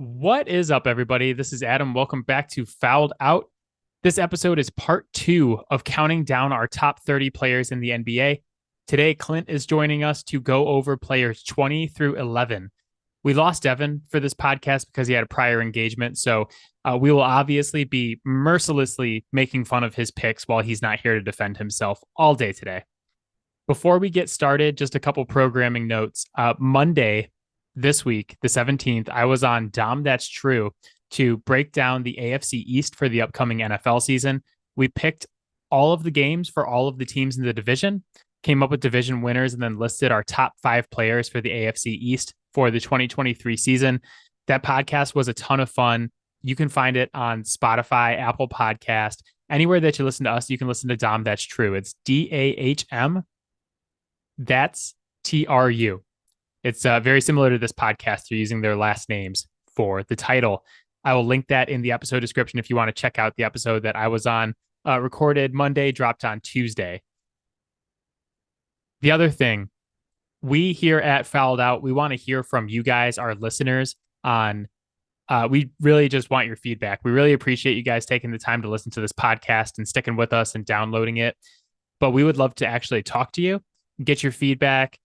What is up, everybody? This is Adam. Welcome back to Fouled Out. This episode is part 2 of counting down our top 30 players in the NBA. Today, Clint is joining us to go over players 20 through 11. We lost Devin for this podcast because he had a prior engagement, so we will obviously be mercilessly making fun of his picks while he's not here to defend himself all day today. Before we get started, just a couple programming notes. Monday, this week, the 17th, I was on Dom That's True to break down the AFC East for the upcoming NFL season. We picked all of the games for all of the teams in the division, came up with division winners, and then listed our top 5 players for the AFC East for the 2023 season. That podcast was a ton of fun. You can find it on Spotify, Apple Podcast, anywhere that you listen to us. You can listen to Dom That's True. It's DAHM. That's TRU. It's very similar to this podcast. They're using their last names for the title. I will link that in the episode description if you want to check out the episode that I was on, recorded Monday, dropped on Tuesday. The other thing, we here at Fouled Out, we want to hear from you guys, our listeners, on we really just want your feedback. We really appreciate you guys taking the time to listen to this podcast and sticking with us and downloading it. But we would love to actually talk to you, get your feedback,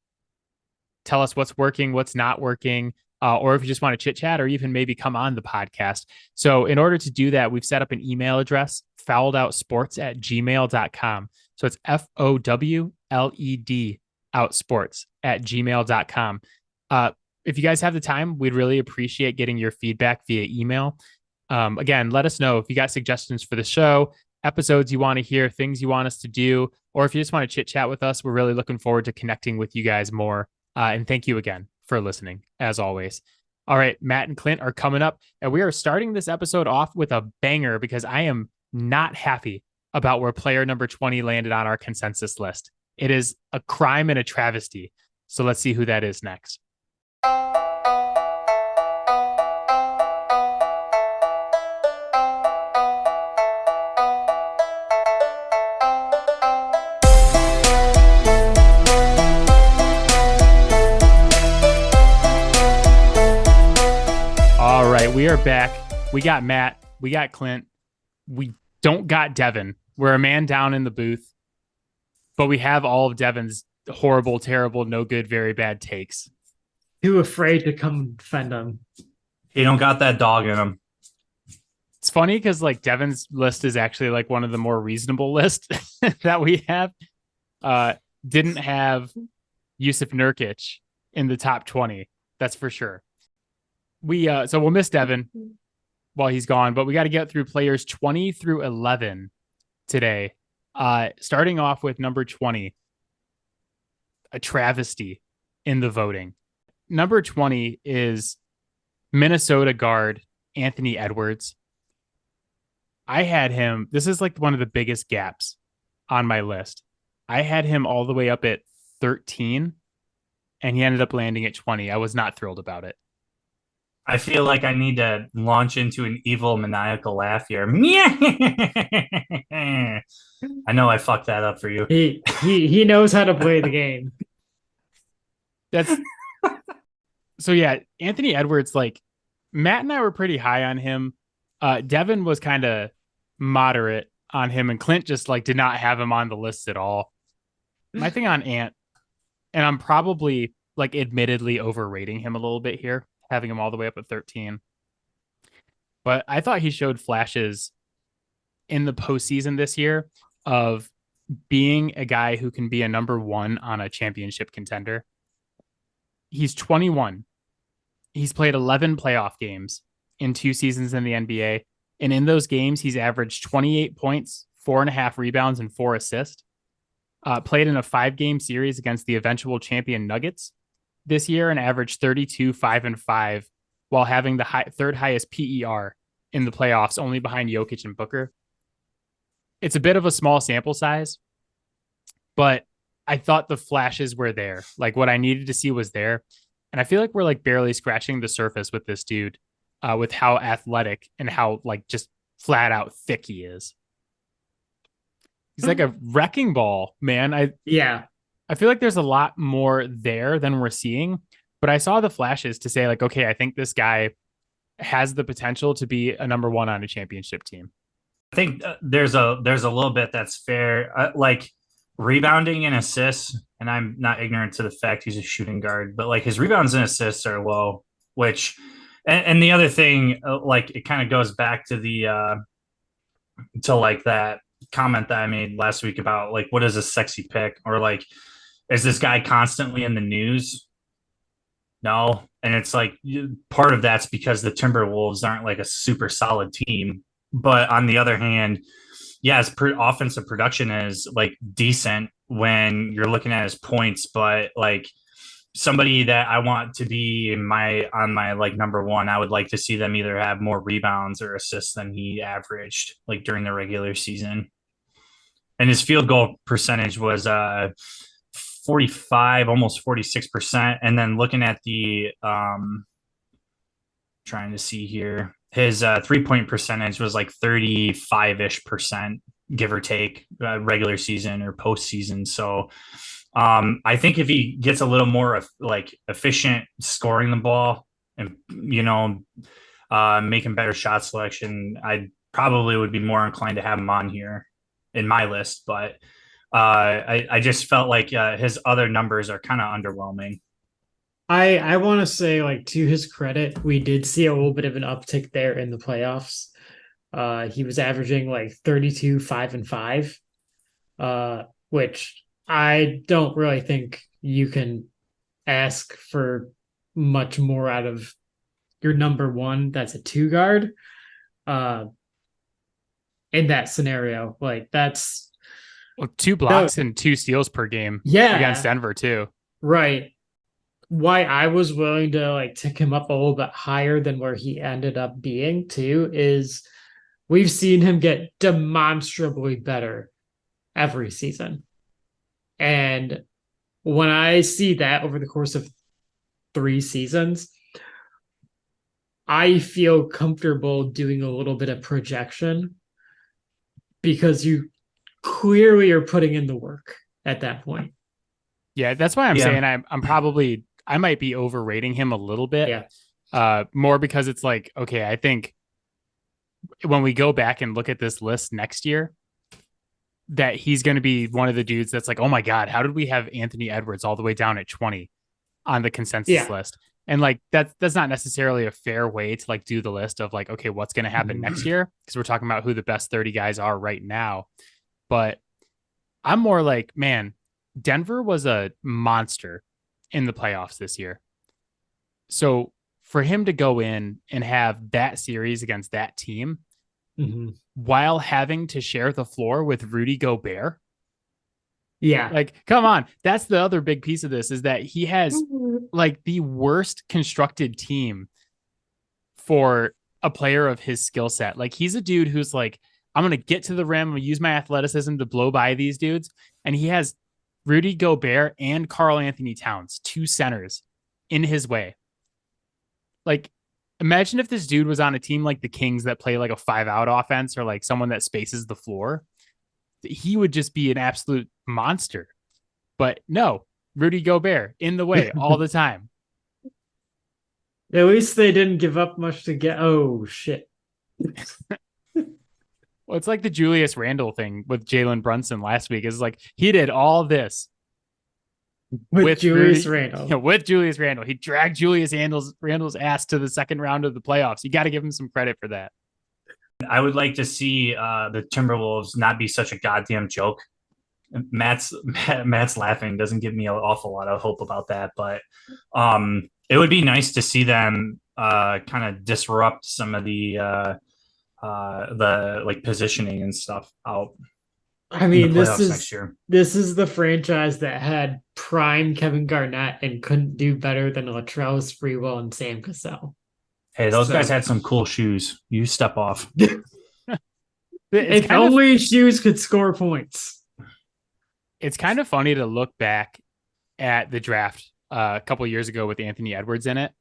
tell us what's working, what's not working, or if you just want to chit chat or even maybe come on the podcast. So in order to do that, we've set up an email address, FowledOutSports@gmail.com. So it's FOWLED outsports@gmail.com. If you guys have the time, we'd really appreciate getting your feedback via email. Again, let us know if you got suggestions for the show, episodes you want to hear, things you want us to do, or if you just want to chit chat with us. We're really looking forward to connecting with you guys more. And thank you again for listening, as always. All right, Matt and Clint are coming up, and we are starting this episode off with a banger because I am not happy about where player number 20 landed on our consensus list. It is a crime and a travesty. So let's see who that is next. We are back. We got Matt. We got Clint. We don't got Devin. We're a man down in the booth, but we have all of Devin's horrible, terrible, no good, very bad takes. Too afraid to come defend him. He don't got that dog in him. It's funny because like Devin's list is actually like one of the more reasonable lists that we have. Didn't have Yusuf Nurkic in the top 20. That's for sure. So we'll miss Devin while he's gone, but we got to get through players 20 through 11 today. Starting off with number 20, a travesty in the voting. Number 20 is Minnesota guard Anthony Edwards. I had him. This is like one of the biggest gaps on my list. I had him all the way up at 13, and he ended up landing at 20. I was not thrilled about it. I feel like I need to launch into an evil maniacal laugh here. I know I fucked that up for you. He knows how to play the game. That's so yeah, Anthony Edwards, like Matt and I were pretty high on him. Devin was kind of moderate on him, and Clint just like did not have him on the list at all. My thing on Ant, and I'm probably like admittedly overrating him a little bit here, having him all the way up at 13. But I thought he showed flashes in the postseason this year of being a guy who can be a number 1 on a championship contender. He's 21. He's played 11 playoff games in 2 seasons in the NBA. And in those games, he's averaged 28 points, 4.5 rebounds, and 4 assists. Played in a 5-game series against the eventual champion Nuggets this year and averaged 32, 5, and 5 while having the third highest PER in the playoffs, only behind Jokic and Booker. It's a bit of a small sample size, but I thought the flashes were there. Like what I needed to see was there. And I feel like we're like barely scratching the surface with this dude, with how athletic and how like just flat out thick he is. He's like a wrecking ball, man. I feel like there's a lot more there than we're seeing, but I saw the flashes to say like, okay, I think this guy has the potential to be a number one on a championship team. I think there's a little bit that's fair, like rebounding and assists. And I'm not ignorant to the fact he's a shooting guard, but like his rebounds and assists are low. Which, and the other thing, like it kind of goes back to the to like that comment that I made last week about like what is a sexy pick, or like is this guy constantly in the news? No. And it's like part of that's because the Timberwolves aren't like a super solid team. But on the other hand, yeah, his offensive production is like decent when you're looking at his points, but like somebody that I want to be on my like number one, I would like to see them either have more rebounds or assists than he averaged like during the regular season. And his field goal percentage was 45, almost 46%. And then looking at the trying to see here, his 3-point percentage was like 35-ish%, give or take, regular season or postseason. So I think if he gets a little more like efficient scoring the ball and, making better shot selection, I probably would be more inclined to have him on here in my list. But I just felt like his other numbers are kind of underwhelming. I want to say, like, to his credit, we did see a little bit of an uptick there in the playoffs. He was averaging like 32, 5, and 5, which I don't really think you can ask for much more out of your number one. That's a 2 guard. In that scenario, like that's 2 blocks and 2 steals per game. Yeah, against Denver too. Right. Why I was willing to like tick him up a little bit higher than where he ended up being too is we've seen him get demonstrably better every season. And when I see that over the course of 3 seasons, I feel comfortable doing a little bit of projection because you clearly are putting in the work at that point. Yeah, that's why I'm saying I might be overrating him a little bit. Yeah. More because it's like, okay, I think when we go back and look at this list next year, that he's going to be one of the dudes that's like, oh my God, how did we have Anthony Edwards all the way down at 20 on the consensus list? And like, that's not necessarily a fair way to like do the list of like, okay, what's going to happen next year? Because we're talking about who the best 30 guys are right now. But I'm more like, man, Denver was a monster in the playoffs this year. So for him to go in and have that series against that team while having to share the floor with Rudy Gobert. Yeah. Like, come on. That's the other big piece of this is that he has like the worst constructed team for a player of his skill set. Like he's a dude who's like, I'm going to get to the rim. I'm going to use my athleticism to blow by these dudes. And he has Rudy Gobert and Karl Anthony Towns, 2 centers in his way. Like, imagine if this dude was on a team like the Kings that play like a 5-out offense or like someone that spaces the floor. He would just be an absolute monster. But no, Rudy Gobert in the way all the time. At least they didn't give up much to get. Oh, shit. Well, it's like the Julius Randle thing with Jalen Brunson last week. It's like he did all this with Julius Randle. With Julius Randle. He dragged Julius Randle's ass to the second round of the playoffs. You got to give him some credit for that. I would like to see the Timberwolves not be such a goddamn joke. Matt's laughing doesn't give me an awful lot of hope about that, but it would be nice to see them kind of disrupt some of the like positioning and stuff out. I mean, this is the franchise that had prime Kevin Garnett and couldn't do better than Latrell Sprewell and Sam Cassell. Hey, those guys had some cool shoes. You step off. If only shoes could score points. It's kind of funny to look back at the draft a couple of years ago with Anthony Edwards in it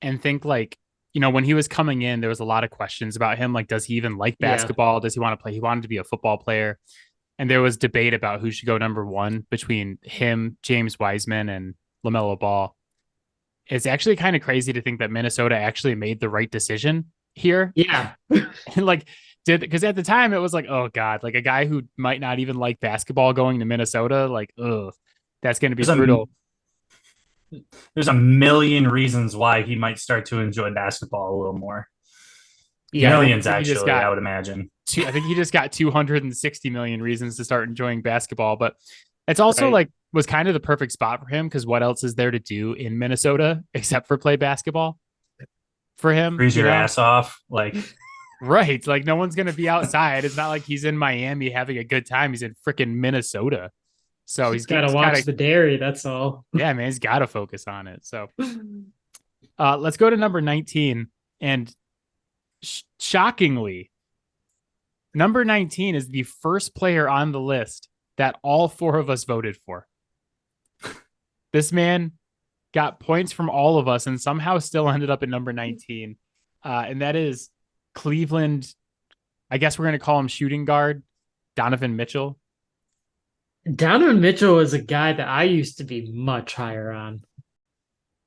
and think like, when he was coming in, there was a lot of questions about him. Like, does he even like basketball? Yeah. Does he want to play? He wanted to be a football player. And there was debate about who should go number one between him, James Wiseman, and LaMelo Ball. It's actually kind of crazy to think that Minnesota actually made the right decision here. Yeah. And like because at the time it was like, oh God, like a guy who might not even like basketball going to Minnesota, like, ugh, that's going to be There's a brutal. there's a million reasons why he might start to enjoy basketball a little more. Yeah. Millions, I think he just actually, I got would imagine. I think he just got 260 million reasons to start enjoying basketball. But it's also Right. like was kind of the perfect spot for him because what else is there to do in Minnesota except for play basketball for him, Freeze you your know? ass off. Like, Right. Like no one's gonna be outside. It's not like he's in Miami having a good time. He's in freaking Minnesota. So Gotta he's watch gotta the dairy, that's all. yeah, man, he's gotta focus on it. So let's go to number 19. And shockingly, number 19 is the first player on the list that all four of us voted for. This man got points from all of us and somehow still ended up at number 19. And that is Cleveland. I guess we're going to call him shooting guard, Donovan Mitchell. Donovan Mitchell is a guy that I used to be much higher on.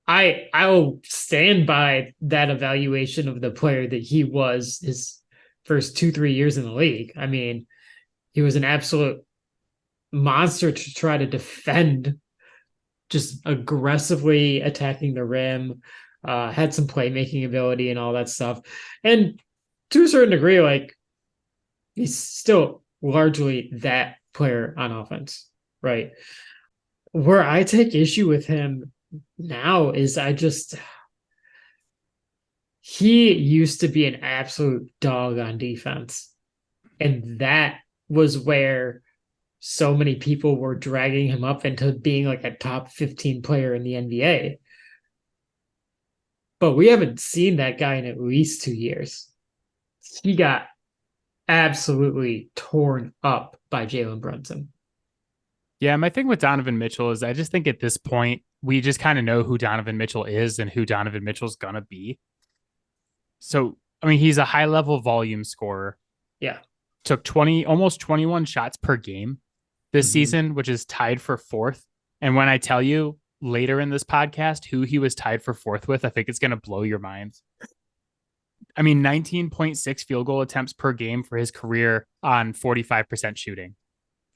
I will stand by that evaluation of the player that he was his first 2-3 years in the league. I mean, he was an absolute monster to try to defend, just aggressively attacking the rim, had some playmaking ability and all that stuff. And to a certain degree, like he's still largely that player on offense, right? Where I take issue with him now is he used to be an absolute dog on defense. And that was where so many people were dragging him up into being like a top 15 player in the NBA. But we haven't seen that guy in at least 2 years. He got absolutely torn up by Jalen Brunson. Yeah, my thing with Donovan Mitchell is I just think at this point, we just kind of know who Donovan Mitchell is and who Donovan Mitchell's going to be. So, I mean, he's a high level volume scorer. Yeah. Took almost 21 shots per game this season, which is tied for fourth. And when I tell you later in this podcast who he was tied for fourth with, I think it's going to blow your mind. I mean, 19.6 field goal attempts per game for his career on 45% shooting.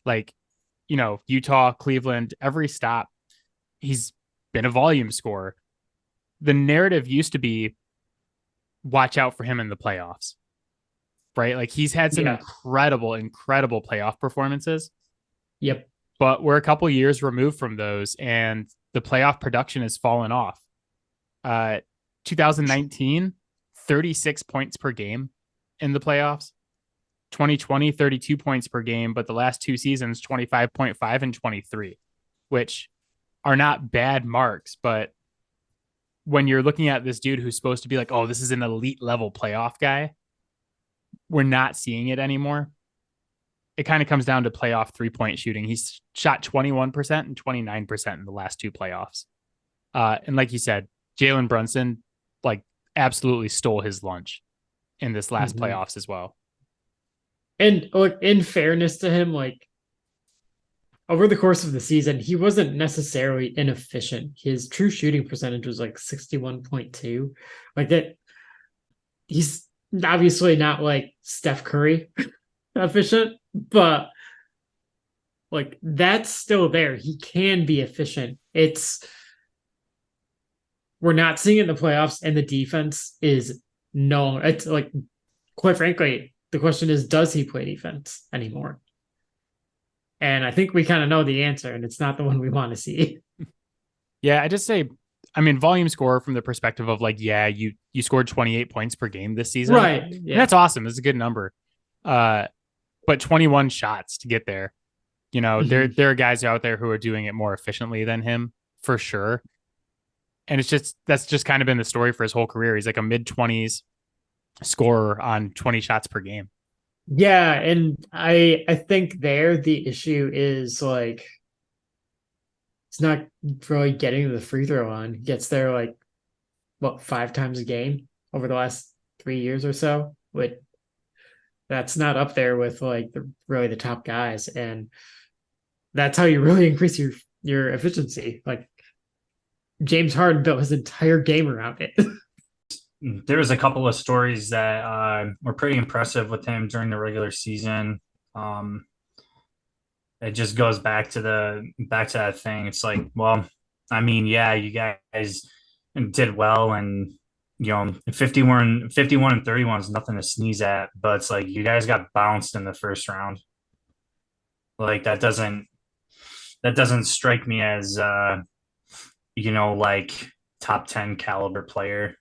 Like, Utah, Cleveland, every stop, he's been a volume scorer. The narrative used to be watch out for him in the playoffs, right? Like he's had some incredible playoff performances. Yep. But we're a couple years removed from those and the playoff production has fallen off. 2019, 36 points per game in the playoffs. 2020, 32 points per game, but the last two seasons, 25.5 and 23, which are not bad marks. But when you're looking at this dude who's supposed to be like, oh, this is an elite level playoff guy, we're not seeing it anymore. It kind of comes down to playoff 3-point shooting. He's shot 21% and 29% in the last two playoffs. And like you said, Jalen Brunson, like, absolutely stole his lunch in this last playoffs as well. And like in fairness to him, like over the course of the season, he wasn't necessarily inefficient. His true shooting percentage was like 61.2. Like that, he's obviously not like Steph Curry efficient, but like that's still there. He can be efficient. We're not seeing it in the playoffs, and the defense is no. It's like, quite frankly, the question is, does he play defense anymore? And I think we kind of know the answer, and it's not the one we want to see. Yeah, I just say, I mean, volume score from the perspective of like, yeah, you scored 28 points per game this season. Right. Yeah. Yeah. That's awesome. That's a good number. But 21 shots to get there. There are guys out there who are doing it more efficiently than him, for sure. And that's just kind of been the story for his whole career. He's like a mid-20s scorer on 20 shots per game. Yeah, and I think there the issue is like it's not really getting the free throw on. He gets there like 5 times a game over the last 3 years or so. That's not up there with like the top guys, and that's how you really increase your efficiency. Like James Harden built his entire game around it. There was a couple of stories that were pretty impressive with him during the regular season. Um, it just goes back to that thing. It's like, well, I mean, yeah, you guys did well, and 51 and 31 is nothing to sneeze at, but it's like you guys got bounced in the first round. Like that doesn't strike me as like top 10 caliber player.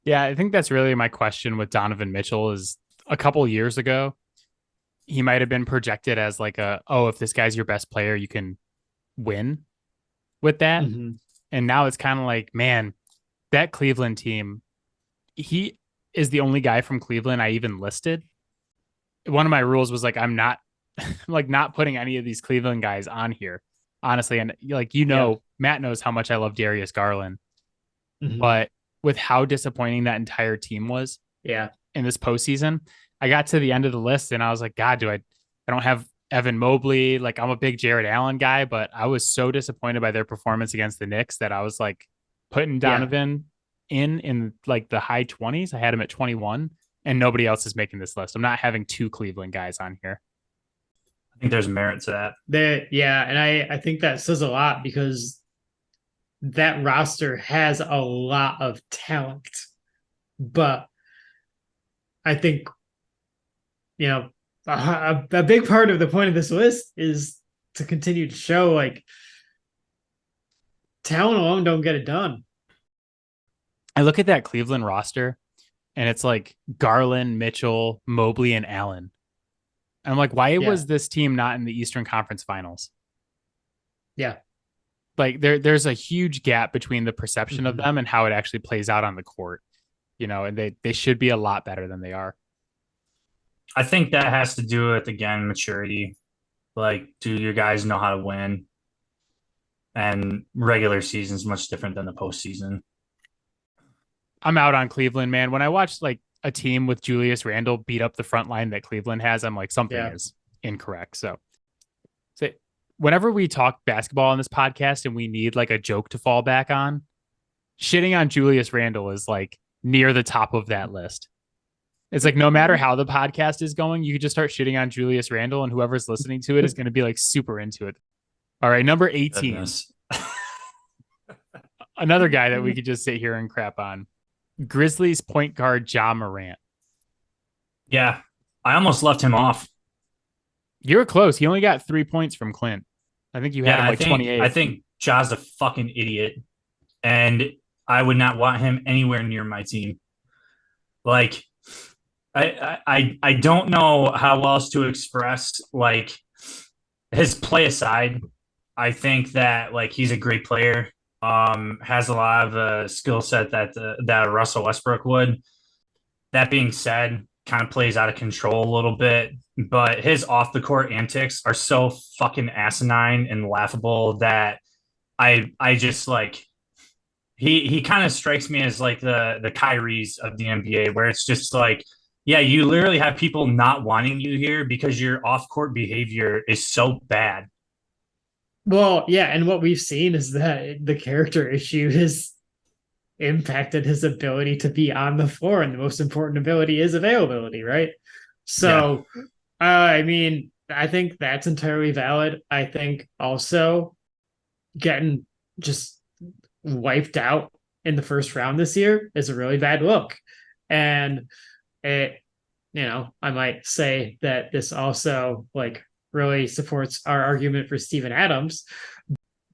Yeah, I think that's really my question with Donovan Mitchell is a couple years ago, he might have been projected as like if this guy's your best player, you can win with that. Mm-hmm. And now it's kind of like, man, that Cleveland team, he is the only guy from Cleveland I even listed. One of my rules was like, I'm not like not putting any of these Cleveland guys on here, honestly. And like, Matt knows how much I love Darius Garland, but with how disappointing that entire team was in this postseason, I got to the end of the list and I was like, God, I don't have Evan Mobley. Like, I'm a big Jared Allen guy, but I was so disappointed by their performance against the Knicks that I was like putting Donovan in like the high 20s. I had him at 21 and nobody else is making this list. I'm not having two Cleveland guys on here. I think there's merit to that. And I think that says a lot because that roster has a lot of talent. But I think, a big part of the point of this list is to continue to show like talent alone don't get it done. I look at that Cleveland roster and it's like Garland, Mitchell, Mobley, and Allen. And I'm like, why was this team not in the Eastern Conference Finals? Yeah. Like there's a huge gap between the perception of them and how it actually plays out on the court, and they should be a lot better than they are. I think that has to do with, again, maturity. Like, do your guys know how to win? And regular season is much different than the postseason. I'm out on Cleveland, man. When I watch like a team with Julius Randle beat up the front line that Cleveland has, I'm like, something is incorrect. So whenever we talk basketball on this podcast and we need like a joke to fall back on, shitting on Julius Randle is like near the top of that list. It's like no matter how the podcast is going, you could just start shitting on Julius Randle and whoever's listening to it is going to be like super into it. All right, number 18. Another guy that we could just sit here and crap on. Grizzlies point guard Ja Morant. Yeah, I almost left him off. You were close. He only got 3 points from Clint. I think you had him like 28. I think Ja's a fucking idiot, and I would not want him anywhere near my team. Like, I don't know how else to express like his play aside. I think that like he's a great player. Has a lot of skill set that Russell Westbrook would. That being said, kind of plays out of control a little bit, but his off the court antics are so fucking asinine and laughable that I just like he kind of strikes me as like the Kyries of the NBA, where it's just like, yeah, you literally have people not wanting you here because your off court behavior is so bad. Well, yeah, and what we've seen is that the character issue has impacted his ability to be on the floor, and the most important ability is availability, right? So, I mean, I think that's entirely valid. I think also getting just wiped out in the first round this year is a really bad look. And it, I might say that this also like really supports our argument for Steven Adams.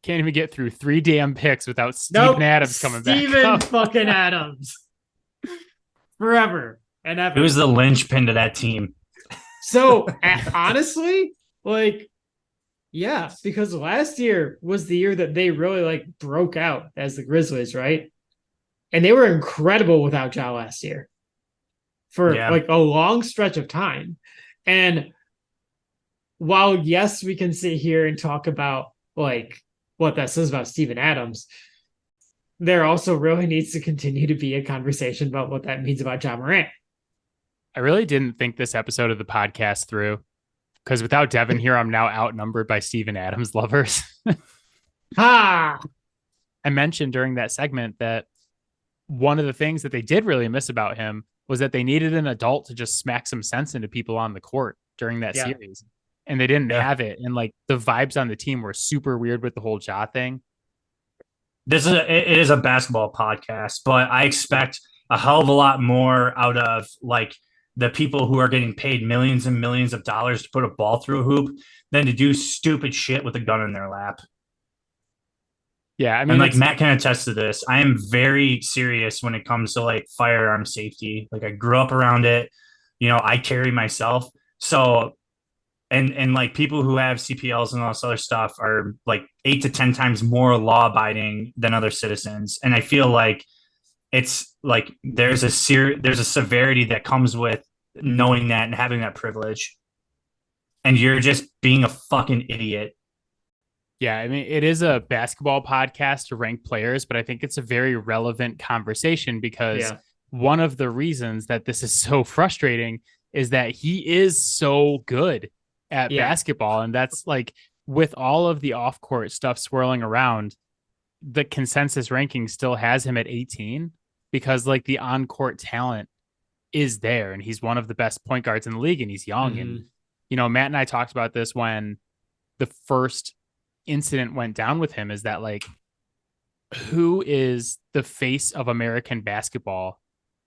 Can't even get through 3 damn picks without Steven Adams coming back. Steven fucking Adams. Forever and ever. It was the linchpin to that team. So, honestly, like, yeah, because last year was the year that they really, like, broke out as the Grizzlies, right? And they were incredible without Ja last year for, like, a long stretch of time. And while, yes, we can sit here and talk about, like, what that says about Steven Adams, there also really needs to continue to be a conversation about what that means about Ja Morant. I really didn't think this episode of the podcast through because without Devin here, I'm now outnumbered by Steven Adams lovers. Ha! I mentioned during that segment that one of the things that they did really miss about him was that they needed an adult to just smack some sense into people on the court during that Yeah. series. And they didn't Yeah. have it. And like the vibes on the team were super weird with the whole Ja thing. It is a basketball podcast, but I expect a hell of a lot more out of like the people who are getting paid millions and millions of dollars to put a ball through a hoop than to do stupid shit with a gun in their lap. Yeah, I And mean, like it's Matt can attest to this. I am very serious when it comes to like firearm safety. Like I grew up around it. I carry myself. So and like people who have CPLs and all this other stuff are like 8 to 10 times more law abiding than other citizens. And I feel like it's like there's a severity that comes with knowing that and having that privilege. And you're just being a fucking idiot. yeah, I mean, it is a basketball podcast to rank players, but I think it's a very relevant conversation because Yeah. one of the reasons that this is so frustrating is that he is so good at Yeah. basketball. And that's like with all of the off court stuff swirling around, the consensus ranking still has him at 18 because like the on court talent is there and he's one of the best point guards in the league and he's young. And, Matt and I talked about this when the first incident went down with him is that like who is the face of American basketball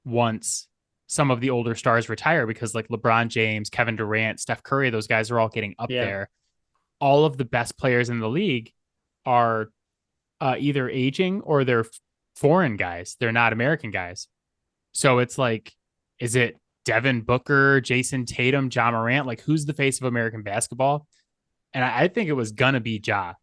once some of the older stars retire because like LeBron James, Kevin Durant, Steph Curry, those guys are all getting up there. All of the best players in the league are either aging or they're foreign guys. They're not American guys. So it's like, is it Devin Booker, Jason Tatum, John Morant? Like who's the face of American basketball? And I think it was gonna be Ja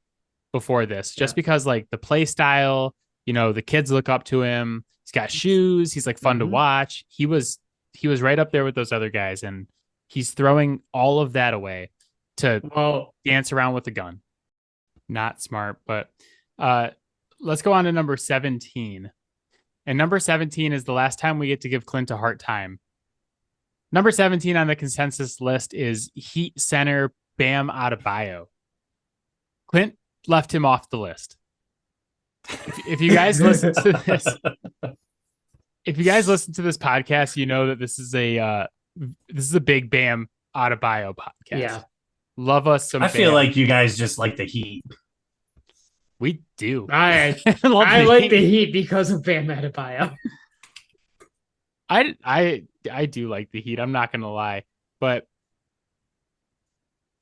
before this, just because like the play style, the kids look up to him. He's got shoes. He's like fun to watch. He was right up there with those other guys, and he's throwing all of that away to dance around with a gun. Not smart, but let's go on to number 17. And number 17 is the last time we get to give Clint a hard time. Number 17 on the consensus list is Heat center Bam Adebayo. Clint left him off the list. If you guys listen to this, podcast, you know that this is a big Bam Adebayo podcast. Yeah, love us some. I feel Bam. like you guys just like the Heat. We do. I like the Heat because of Bam Adebayo. I do like the Heat. I'm not gonna lie, but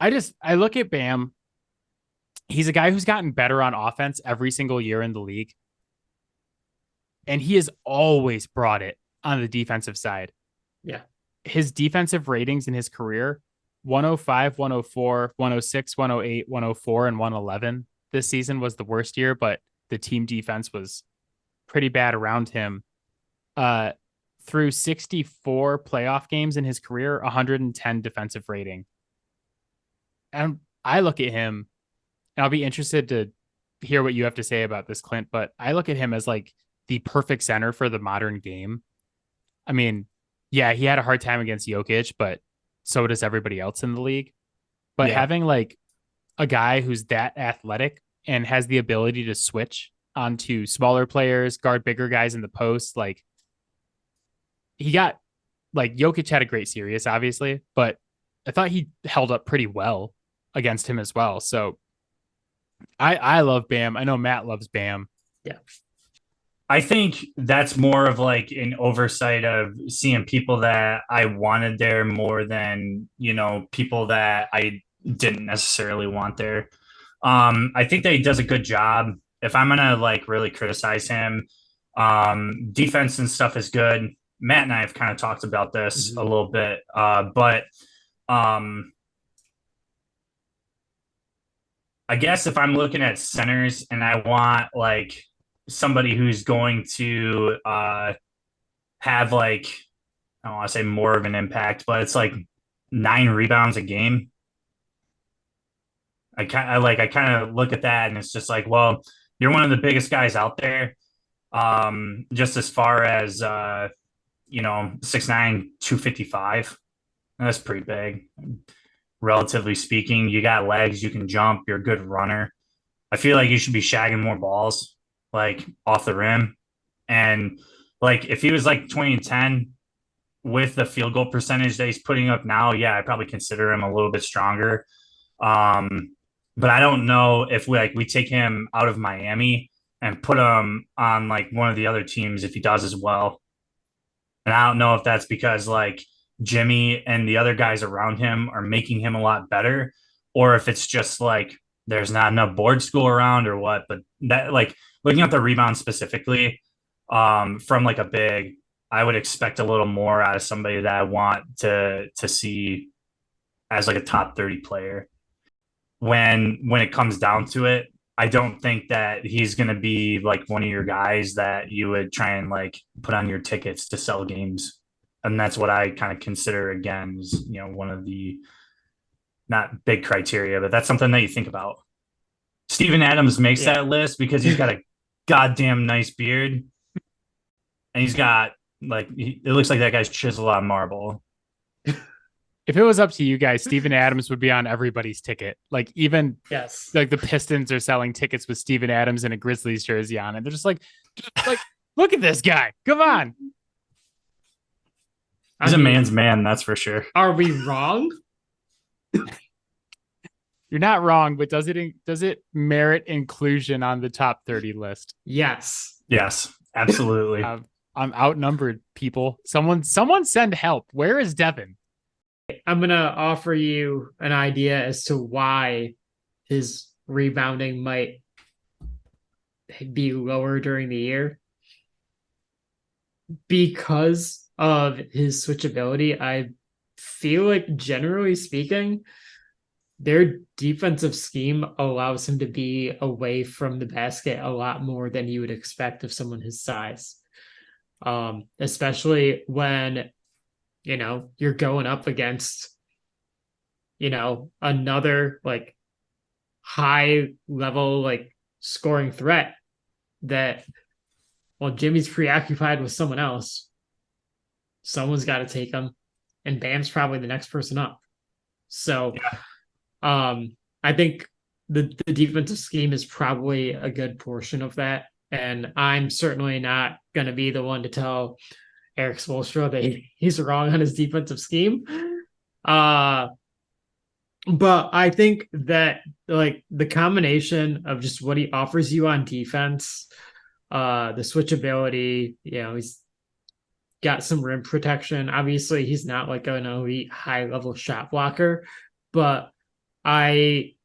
I look at Bam. He's a guy who's gotten better on offense every single year in the league. And he has always brought it on the defensive side. Yeah. His defensive ratings in his career, 105, 104, 106, 108, 104, and 111. This season was the worst year, but the team defense was pretty bad around him. Through 64 playoff games in his career, 110 defensive rating. And I look at him, and I'll be interested to hear what you have to say about this, Clint, but I look at him as like the perfect center for the modern game. I mean, yeah, he had a hard time against Jokic, but so does everybody else in the league. But having like a guy who's that athletic and has the ability to switch onto smaller players, guard bigger guys in the post, like he got like Jokic had a great series, obviously, but I thought he held up pretty well against him as well. So I love Bam. I know Matt loves Bam. Yeah. I think that's more of like an oversight of seeing people that I wanted there more than, people that I didn't necessarily want there. I think that he does a good job. If I'm going to like really criticize him, defense and stuff is good. Matt and I have kind of talked about this a little bit, but I guess if I'm looking at centers and I want like somebody who's going to have like, I don't want to say more of an impact, but it's like 9 rebounds a game. I kind of look at that and it's just like, well, you're one of the biggest guys out there. Just as far as 6'9", 255. That's pretty big. Relatively speaking, you got legs, you can jump, you're a good runner. I feel like you should be shagging more balls. like off the rim. And like if he was like 20 and 10 with the field goal percentage that he's putting up now, yeah, I probably consider him a little bit stronger. But I don't know if we take him out of Miami and put him on like one of the other teams if he does as well. And I don't know if that's because like Jimmy and the other guys around him are making him a lot better, or if it's just like there's not enough board school around or what. But that like looking at the rebound specifically, from like a big, I would expect a little more out of somebody that I want to see as like a top 30 player. When it comes down to it, I don't think that he's going to be like one of your guys that you would try and like put on your tickets to sell games. And that's what I kind of consider again is, one of the not big criteria, but that's something that you think about. Steven Adams makes that list because he's got a goddamn nice beard and he's got like, it looks like that guy's chiseled on marble. If it was up to you guys, Steven Adams would be on everybody's ticket. Like even like the Pistons are selling tickets with Steven Adams in a Grizzlies jersey on it. They're just like, look at this guy. Come on. He's a man's man, that's for sure. Are we wrong? You're not wrong, but does it merit inclusion on the top 30 list? Yes. Yes, absolutely. I'm outnumbered, people. Someone send help. Where is Devin? I'm going to offer you an idea as to why his rebounding might be lower during the year. Because of his switchability, I feel like, generally speaking, their defensive scheme allows him to be away from the basket a lot more than you would expect of someone his size. Especially when you're going up against, another like high level, like scoring threat that, well, Jimmy's preoccupied with someone else. Someone's got to take him, and Bam's probably the next person up. So, I think the defensive scheme is probably a good portion of that. And I'm certainly not going to be the one to tell Eric Spoelstra that he's wrong on his defensive scheme. But I think that like the combination of just what he offers you on defense, the switchability, he's got some rim protection. Obviously, he's not like an elite high level shot blocker, but I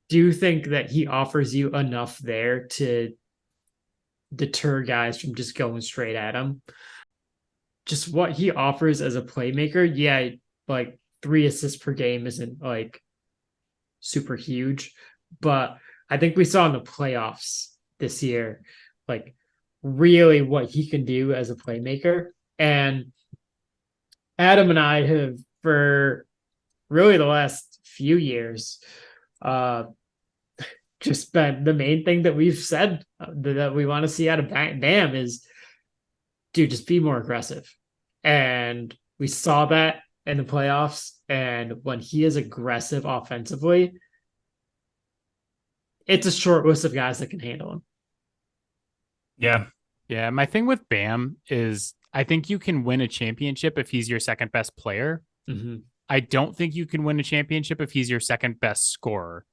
do think that he offers you enough there to deter guys from just going straight at him. Just what he offers as a playmaker, like 3 assists per game isn't like super huge, but I think we saw in the playoffs this year, like really what he can do as a playmaker. And Adam and I have, for really the last few years, just been the main thing that we've said that we want to see out of Bam is, dude, just be more aggressive. And we saw that in the playoffs. And when he is aggressive offensively, it's a short list of guys that can handle him. Yeah. Yeah. My thing with Bam is I think you can win a championship if he's your second best player. Mm-hmm. I don't think you can win a championship if he's your second best scorer.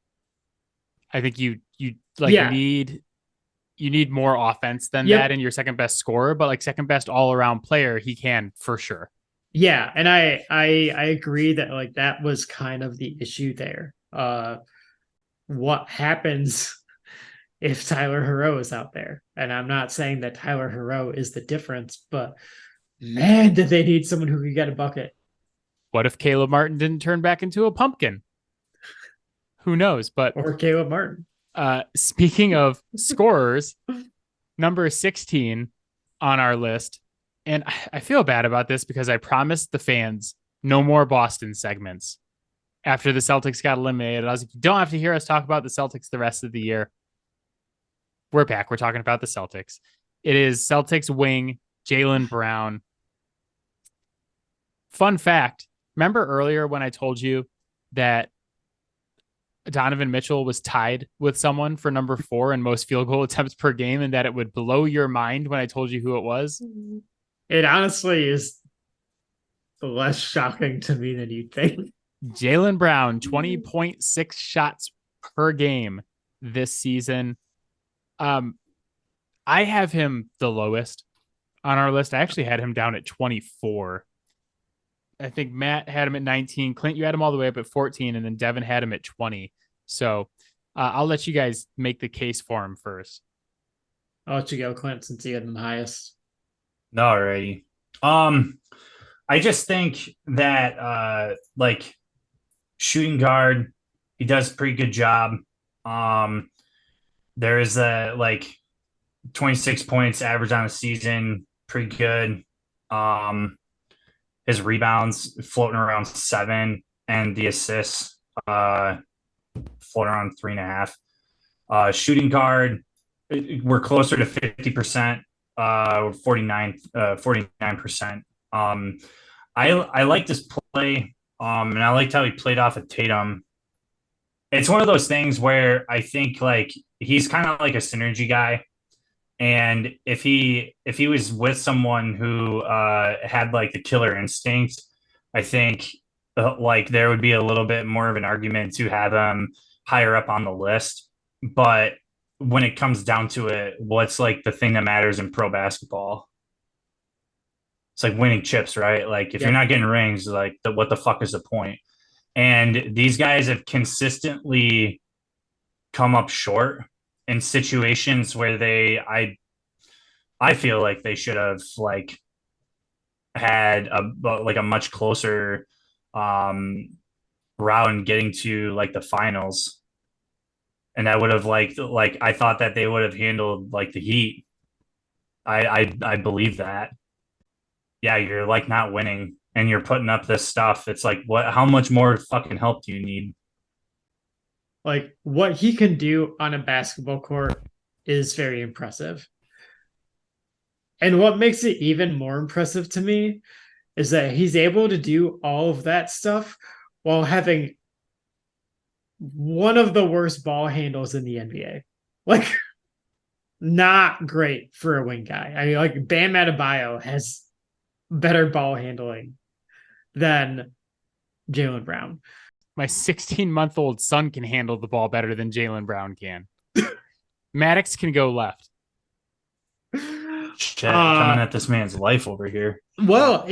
I think you need more offense than that in your second best scorer, but like second best all around player, he can for sure. Yeah. And I agree that like that was kind of the issue there. What happens if Tyler Herro is out there? And I'm not saying that Tyler Herro is the difference, but man, did they need someone who could get a bucket. What if Caleb Martin didn't turn back into a pumpkin? Who knows? Or Caleb Martin. Speaking of scorers, number 16 on our list, and I feel bad about this because I promised the fans no more Boston segments after the Celtics got eliminated. I was like, you don't have to hear us talk about the Celtics the rest of the year. We're back. We're talking about the Celtics. It is Celtics wing Jaylen Brown. Fun fact. Remember earlier when I told you that Donovan Mitchell was tied with someone for number 4 in most field goal attempts per game, and that it would blow your mind when I told you who it was? It honestly is less shocking to me than you'd think. Jaylen Brown, 20.6 shots per game this season. I have him the lowest on our list. I actually had him down at 24. I think Matt had him at 19. Clint, you had him all the way up at 14, and then Devin had him at 20. So I'll let you guys make the case for him first. I'll let you go, Clint, since you had them highest. Alrighty. I just think that like shooting guard, he does a pretty good job. There is a like 26 points average on the season, pretty good. His rebounds floating around 7, and the assists floating around 3.5. Shooting guard, we're closer to 50%, 49%. I like this play, and I liked how he played off of Tatum. It's one of those things where I think like he's kind of like a synergy guy. And if he was with someone who had like the killer instinct, I think like there would be a little bit more of an argument to have him higher up on the list. But when it comes down to it, what's like the thing that matters in pro basketball? It's like winning chips, right? Like if you're not getting rings, like what the fuck is the point? And these guys have consistently come up short in situations where I feel like they should have like had a much closer route in getting to like the finals, and that would have like I thought that they would have handled like the Heat. I believe that. Yeah, you're like not winning and you're putting up this stuff. It's like how much more fucking help do you need? Like what he can do on a basketball court is very impressive. And what makes it even more impressive to me is that he's able to do all of that stuff while having one of the worst ball handles in the NBA. Like, not great for a wing guy. I mean, like Bam Adebayo has better ball handling than Jaylen Brown. My 16-month-old son can handle the ball better than Jaylen Brown can. Maddox can go left. Shit, coming at this man's life over here. Well,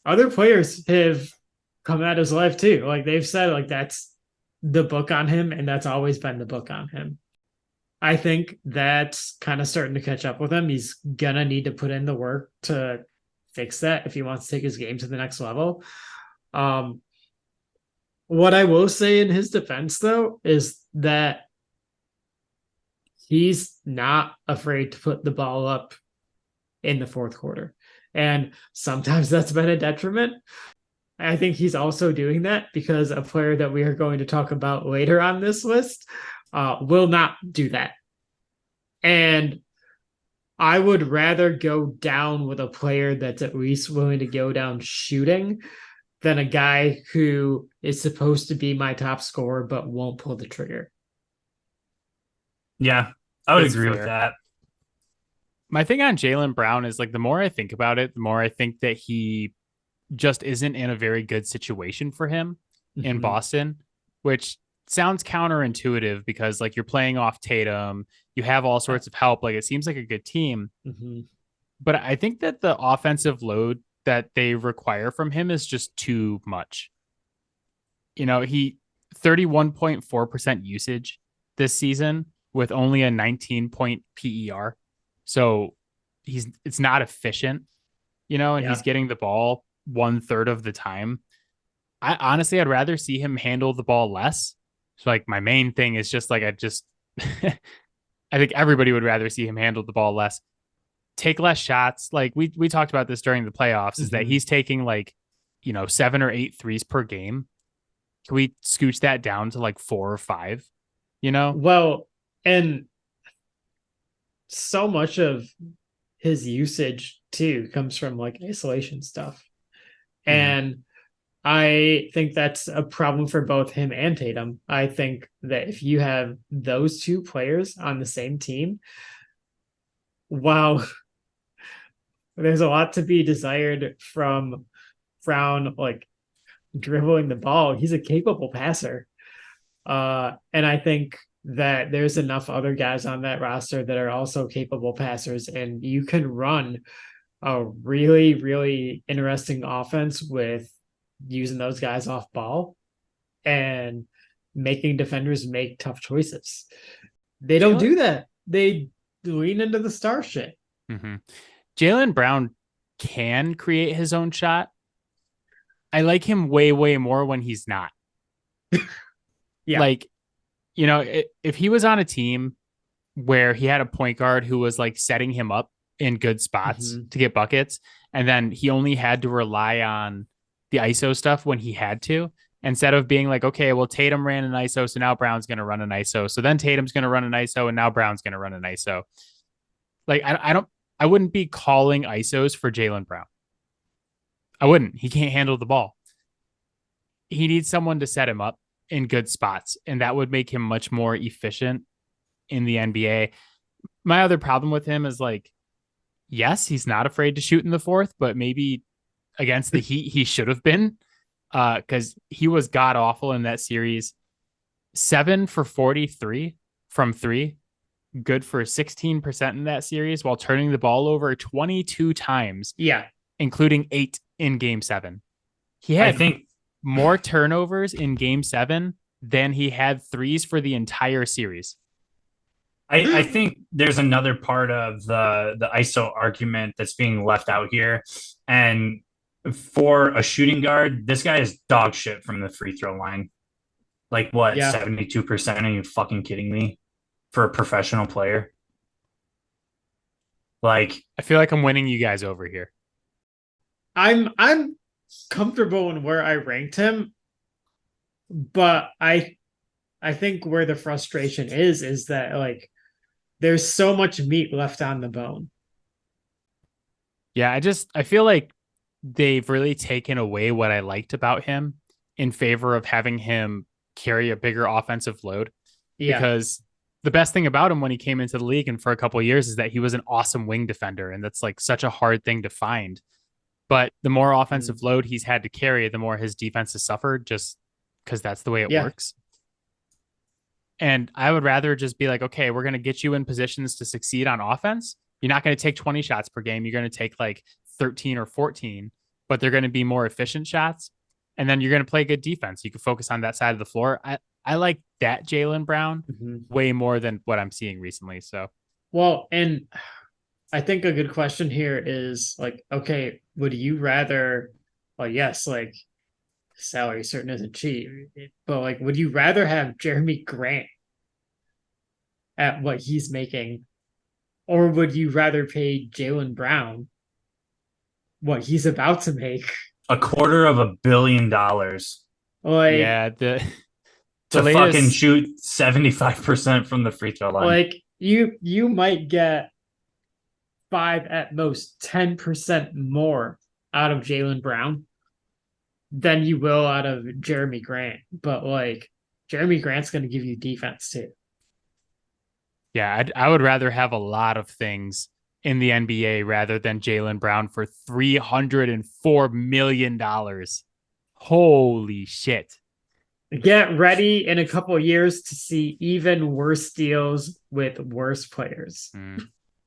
other players have come at his life too. Like they've said, like that's the book on him, and that's always been the book on him. I think that's kind of starting to catch up with him. He's gonna need to put in the work to fix that if he wants to take his game to the next level. What I will say in his defense, though, is that he's not afraid to put the ball up in the fourth quarter. And sometimes that's been a detriment. I think he's also doing that because a player that we are going to talk about later on this list will not do that. And I would rather go down with a player that's at least willing to go down shooting than a guy who is supposed to be my top scorer but won't pull the trigger. Yeah, I would That's agree fair. with that. My thing on Jaylen Brown is like the more I think about it, the more I think that he just isn't in a very good situation for him in Boston, which sounds counterintuitive because like you're playing off Tatum, you have all sorts of help. Like it seems like a good team. But I think that the offensive load that they require from him is just too much. You know, he 31.4% usage this season with only a 19-point PER. So it's not efficient, you know, and he's getting the ball 1/3 of the time. I'd rather see him handle the ball less. So like my main thing is just like I think everybody would rather see him handle the ball less, take less shots. Like we talked about this during the playoffs, is that he's taking like, 7 or 8 threes per game. Can we scooch that down to like 4 or 5? Well, and so much of his usage too comes from like isolation stuff. And I think that's a problem for both him and Tatum. I think that if you have those two players on the same team, wow, there's a lot to be desired from Brown, like dribbling the ball. He's a capable passer. And I think that there's enough other guys on that roster that are also capable passers, and you can run a really, really interesting offense with using those guys off ball and making defenders make tough choices. They don't do that. They lean into the star shit. Mm-hmm. Jaylen Brown can create his own shot. I like him way, way more when he's not. Yeah. Like, you know, if he was on a team where he had a point guard who was like setting him up in good spots to get buckets, and then he only had to rely on the ISO stuff when he had to, instead of being like, okay, well, Tatum ran an ISO, so now Brown's going to run an ISO. So then Tatum's going to run an ISO, and now Brown's going to run an ISO. Like, I wouldn't be calling ISOs for Jaylen Brown. I wouldn't. He can't handle the ball. He needs someone to set him up in good spots, and that would make him much more efficient in the NBA. My other problem with him is like, yes, he's not afraid to shoot in the fourth, but maybe against the Heat, he should have been, because he was god awful in that series. 7 for 43 from three, good for 16% in that series, while turning the ball over 22 times. Yeah, including 8 in Game 7. He had more turnovers in Game 7 than he had threes for the entire series. I think there's another part of the ISO argument that's being left out here. And for a shooting guard, this guy is dog shit from the free throw line. Like what, 72%? Are you fucking kidding me? For a professional player? Like, I feel like I'm winning you guys over here. I'm comfortable in where I ranked him, but I think where the frustration is that like there's so much meat left on the bone. Yeah, I feel like they've really taken away what I liked about him in favor of having him carry a bigger offensive load. Yeah. Because the best thing about him when he came into the league and for a couple of years is that he was an awesome wing defender, and that's like such a hard thing to find. But the more offensive load he's had to carry, the more his defense has suffered, just because that's the way it works. And I would rather just be like, okay, we're going to get you in positions to succeed on offense. You're not going to take 20 shots per game. You're going to take like 13 or 14, but they're going to be more efficient shots. And then you're going to play good defense. You can focus on that side of the floor. I like that Jaylen Brown way more than what I'm seeing recently. So, well, and I think a good question here is like, okay, would you rather, well, yes, like salary certain isn't cheap, but like, would you rather have Jeremy Grant at what he's making, or would you rather pay Jaylen Brown what he's about to make? $250 million. Like, yeah, to fucking shoot 75% from the free throw line. Like you might get 5 at most 10% more out of Jaylen Brown than you will out of Jeremy Grant. But like Jeremy Grant's going to give you defense too. Yeah, I would rather have a lot of things in the NBA rather than Jaylen Brown for $304 million. Holy shit. Get ready in a couple of years to see even worse deals with worse players.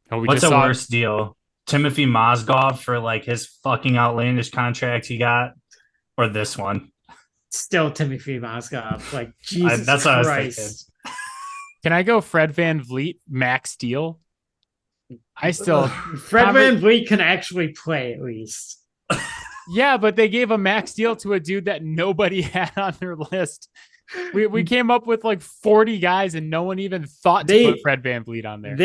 What's a worse deal? Timothy Mozgov for like his fucking outlandish contract he got, or this one? Still Timothy Mozgov. Like Jesus that's Christ. What I was thinking. Can I go Fred VanVleet max deal? Fred VanVleet can actually play at least. Yeah, but they gave a max deal to a dude that nobody had on their list. We came up with like 40 guys and no one even thought to put Fred VanVleet on there.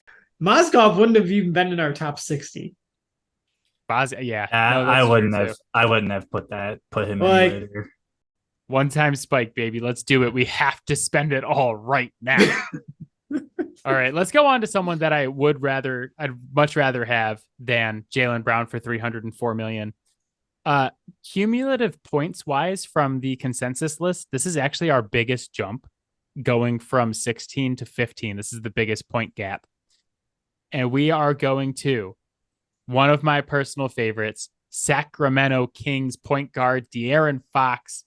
Mozgov wouldn't have even been in our top 60. Yeah. I wouldn't have put him in later. One-time spike, baby. Let's do it. We have to spend it all right now. All right, let's go on to someone that I'd much rather have than Jaylen Brown for $304 million. Cumulative points wise from the consensus list, this is actually our biggest jump going from 16 to 15. This is the biggest point gap. And we are going to one of my personal favorites, Sacramento Kings point guard De'Aaron Fox.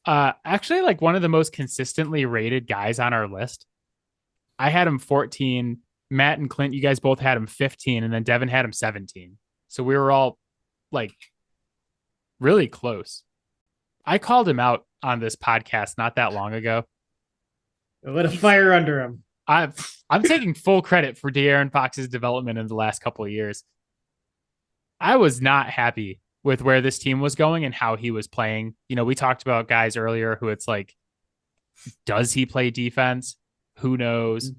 Actually, like one of the most consistently rated guys on our list. I had him 14. Matt and Clint, you guys both had him 15, and then Devin had him 17. So we were all like really close. I called him out on this podcast not that long ago. Lit a fire under him. I'm taking full credit for De'Aaron Fox's development in the last couple of years. I was not happy with where this team was going and how he was playing. You know, we talked about guys earlier who it's like, does he play defense? Who knows?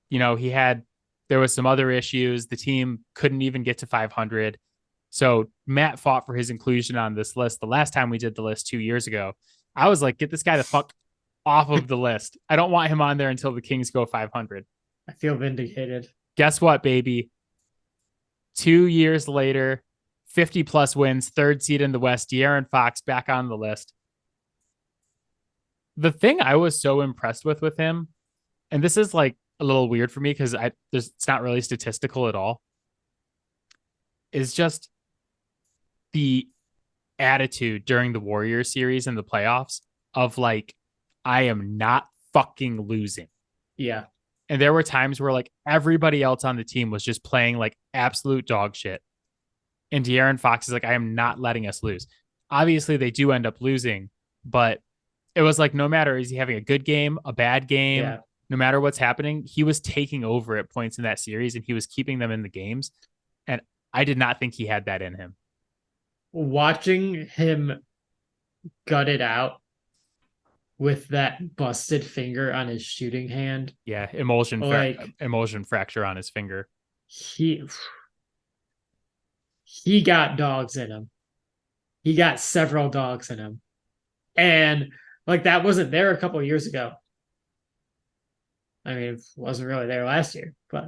You know, there was some other issues. The team couldn't even get to 500. So Matt fought for his inclusion on this list. The last time we did the list 2 years ago, I was like, get this guy the fuck off of the list. I don't want him on there until the Kings go 500. I feel vindicated. Guess what, baby? 2 years later, 50 plus wins, third seed in the West, De'Aaron Fox back on the list. The thing I was so impressed with him, and this is like a little weird for me because it's not really statistical at all, is just the attitude during the Warriors series and the playoffs of like, I am not fucking losing. Yeah. And there were times where like everybody else on the team was just playing like absolute dog shit. And De'Aaron Fox is like, I am not letting us lose. Obviously, they do end up losing, but it was like, no matter is he having a good game, a bad game, no matter what's happening, he was taking over at points in that series and he was keeping them in the games. And I did not think he had that in him. Watching him gut it out with that busted finger on his shooting hand. Yeah, emulsion fracture on his finger. He got dogs in him. He got several dogs in him. And like that wasn't there a couple of years ago. I mean, it wasn't really there last year, but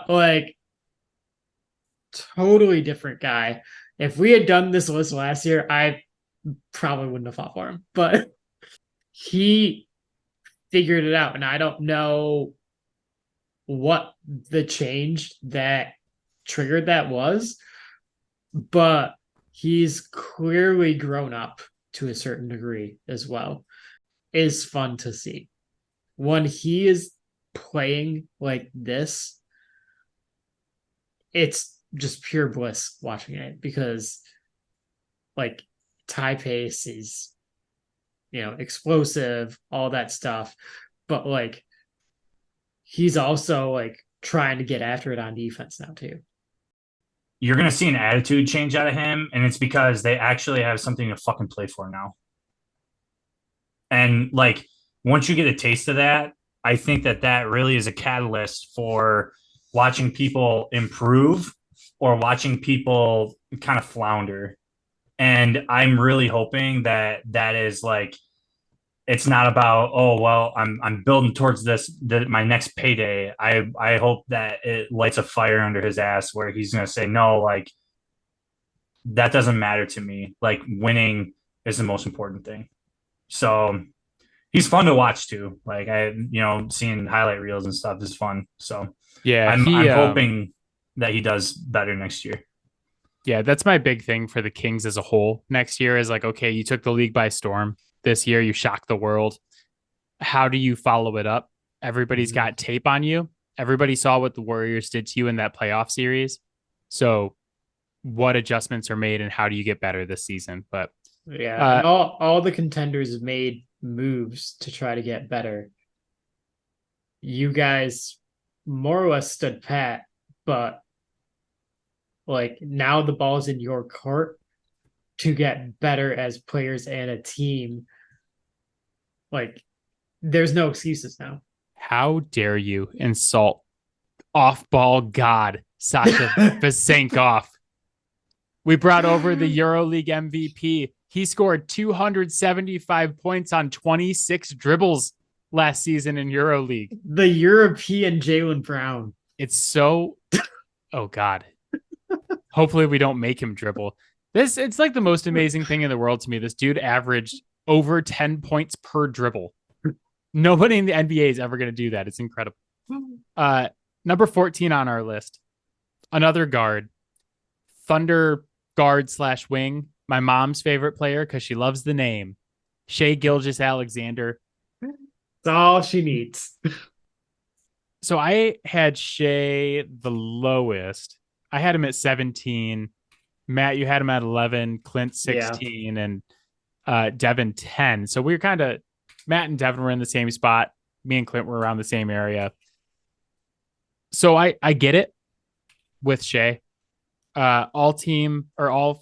like totally different guy. If we had done this list last year, I probably wouldn't have fought for him, but he figured it out. And I don't know what the change that triggered that was, but he's clearly grown up to a certain degree as well. It's fun to see. When he is playing like this, it's just pure bliss watching it because like tie pace is, you know, explosive, all that stuff. But like he's also like trying to get after it on defense now too. You're going to see an attitude change out of him, and it's because they actually have something to fucking play for now. And like, once you get a taste of that, I think that really is a catalyst for watching people improve or watching people kind of flounder. And I'm really hoping that is like, it's not about, oh, well, I'm building towards my next payday. I hope that it lights a fire under his ass where he's going to say, no, like that doesn't matter to me. Like winning is the most important thing. So he's fun to watch too. Like seeing highlight reels and stuff is fun. So yeah, I'm hoping that he does better next year. Yeah, that's my big thing for the Kings as a whole next year is like, okay, you took the league by storm. This year, you shocked the world. How do you follow it up? Everybody's got tape on you. Everybody saw what the Warriors did to you in that playoff series. So what adjustments are made and how do you get better this season? But yeah, all the contenders have made moves to try to get better. You guys more or less stood pat, but like now the ball's in your court to get better as players and a team. Like, there's no excuses now. How dare you insult off-ball god Sasha Vesenkov? We brought over the EuroLeague MVP. He scored 275 points on 26 dribbles last season in EuroLeague. The European Jaylen Brown. It's so... Oh, God. Hopefully we don't make him dribble. It's like the most amazing thing in the world to me. This dude averaged over 10 points per dribble. Nobody in the NBA is ever going to do that. It's incredible. Number 14 on our list, another guard, Thunder guard / wing. My mom's favorite player because she loves the name, Shai Gilgeous-Alexander. That's all she needs. So I had Shai the lowest. I had him at 17. Matt, you had him at 11. Clint 16, and Devin 10. So we were kind of Matt and Devin were in the same spot. Me and Clint were around the same area. So I get it with Shai. All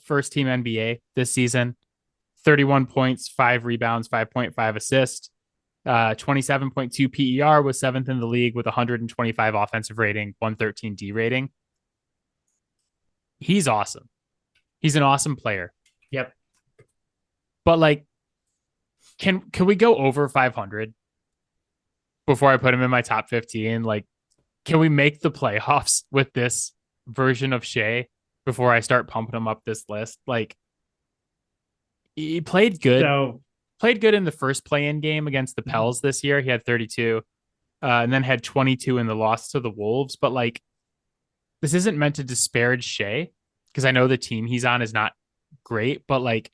first team NBA this season. 31 points, 5 rebounds, 5.5 assists. 27.2 PER, was 7th in the league with 125 offensive rating, 113 D rating. He's awesome. He's an awesome player. Yep. But like, can we go over 500 before I put him in my top 15? Like, can we make the playoffs with this version of Shai before I start pumping him up this list? Like, he played good. Played good in the first play-in game against the Pels this year. He had 32, and then had 22 in the loss to the Wolves. But like, this isn't meant to disparage Shai because I know the team he's on is not great. But like,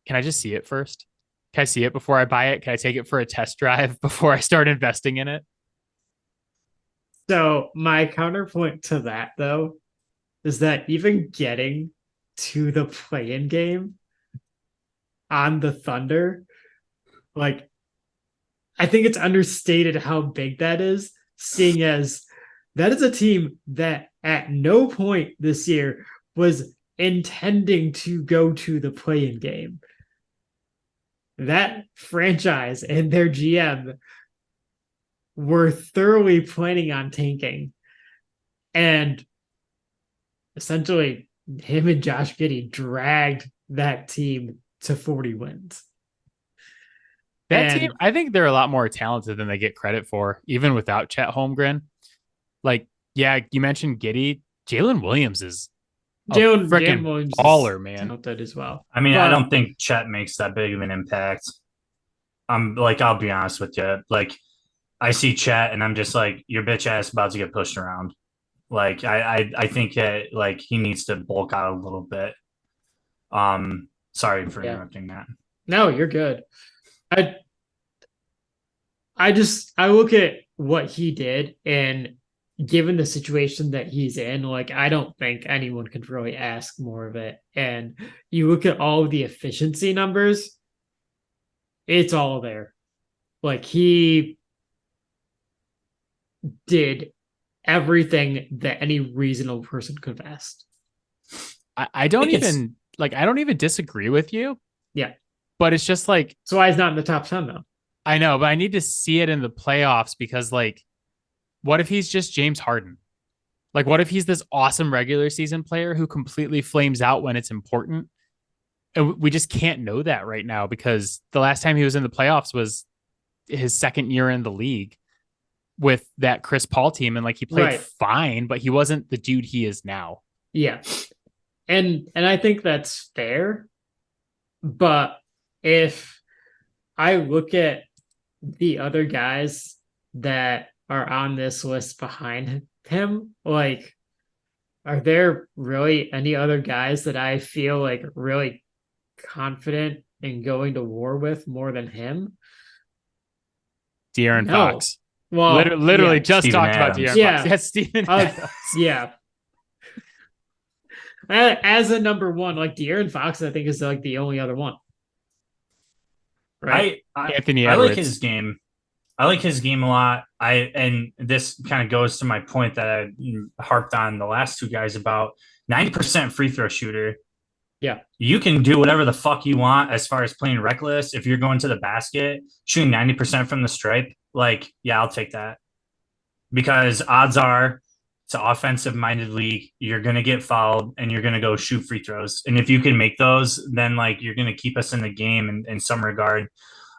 can I just see it first? Can I see it before I buy it? Can I take it for a test drive before I start investing in it? So my counterpoint to that, though, is that even getting to the play-in game on the Thunder, like, I think it's understated how big that is, seeing as that is a team that at no point this year was intending to go to the play-in game. That franchise and their GM were thoroughly planning on tanking. And essentially, him and Josh Giddey dragged that team to 40 wins. That team, I think they're a lot more talented than they get credit for, even without Chet Holmgren. Like, yeah, you mentioned Giddey. Jalen Williams is Jalen Williams baller, man. Talented as well. I mean, I don't think Chet makes that big of an impact. I'll be honest with you. Like, I see Chet and I'm just like, your bitch ass about to get pushed around. Like, I think that like he needs to bulk out a little bit. Sorry for interrupting that. No, you're good. I look at what he did, and given the situation that he's in, like, I don't think anyone could really ask more of it. And you look at all of the efficiency numbers, it's all there. Like, he did everything that any reasonable person could have asked. I don't even disagree with you. Yeah. But it's just like, so why he's not in the top 10 though? I know, but I need to see it in the playoffs because, like, what if he's just James Harden? Like, what if he's this awesome regular season player who completely flames out when it's important? And we just can't know that right now because the last time he was in the playoffs was his second year in the league with that Chris Paul team. And like, he played fine, but he wasn't the dude he is now. Yeah. And I think that's fair. But if I look at the other guys that are on this list behind him, like, are there really any other guys that I feel like really confident in going to war with more than him? De'Aaron Fox. Well, literally just Steven talked Adams. about De'Aaron Fox. Yes, Steven Adams. Yeah. As a number one, like, De'Aaron Fox, I think is like the only other one. Right? Anthony I Edwards. like his game. I like his game a lot. And this kind of goes to my point that I harped on the last two guys about 90% free throw shooter. Yeah. You can do whatever the fuck you want as far as playing reckless. If you're going to the basket, shooting 90% from the stripe, like, yeah, I'll take that. Because odds are it's an offensive-minded league. You're going to get fouled and you're going to go shoot free throws. And if you can make those, then like you're going to keep us in the game in some regard.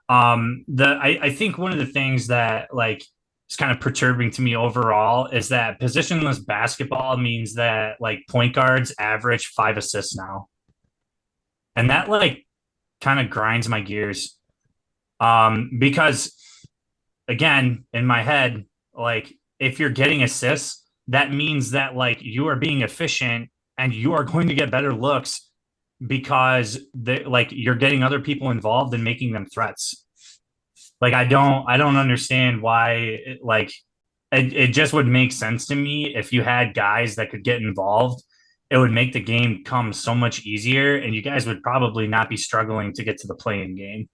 I think one of the things that like is kind of perturbing to me overall is that positionless basketball means that like point guards average 5 assists now. And that like kind of grinds my gears. Because again, in my head, like if you're getting assists, that means that like you are being efficient and you are going to get better looks because like you're getting other people involved and making them threats. Like I don't understand why it just would make sense to me if you had guys that could get involved. It would make the game come so much easier, and you guys would probably not be struggling to get to the play-in game.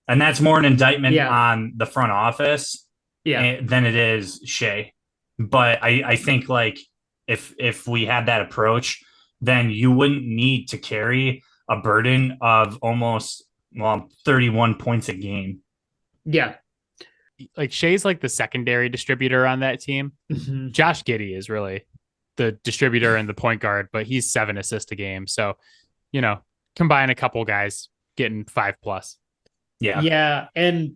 And that's more an indictment on the front office than it is Shea. But I think like if we had that approach, then you wouldn't need to carry a burden of almost 31 points a game. Yeah. Like Shea's like the secondary distributor on that team. Mm-hmm. Josh Giddey is really the distributor and the point guard, but he's 7 assists a game. So, combine a couple guys getting 5+. Yeah. Yeah. And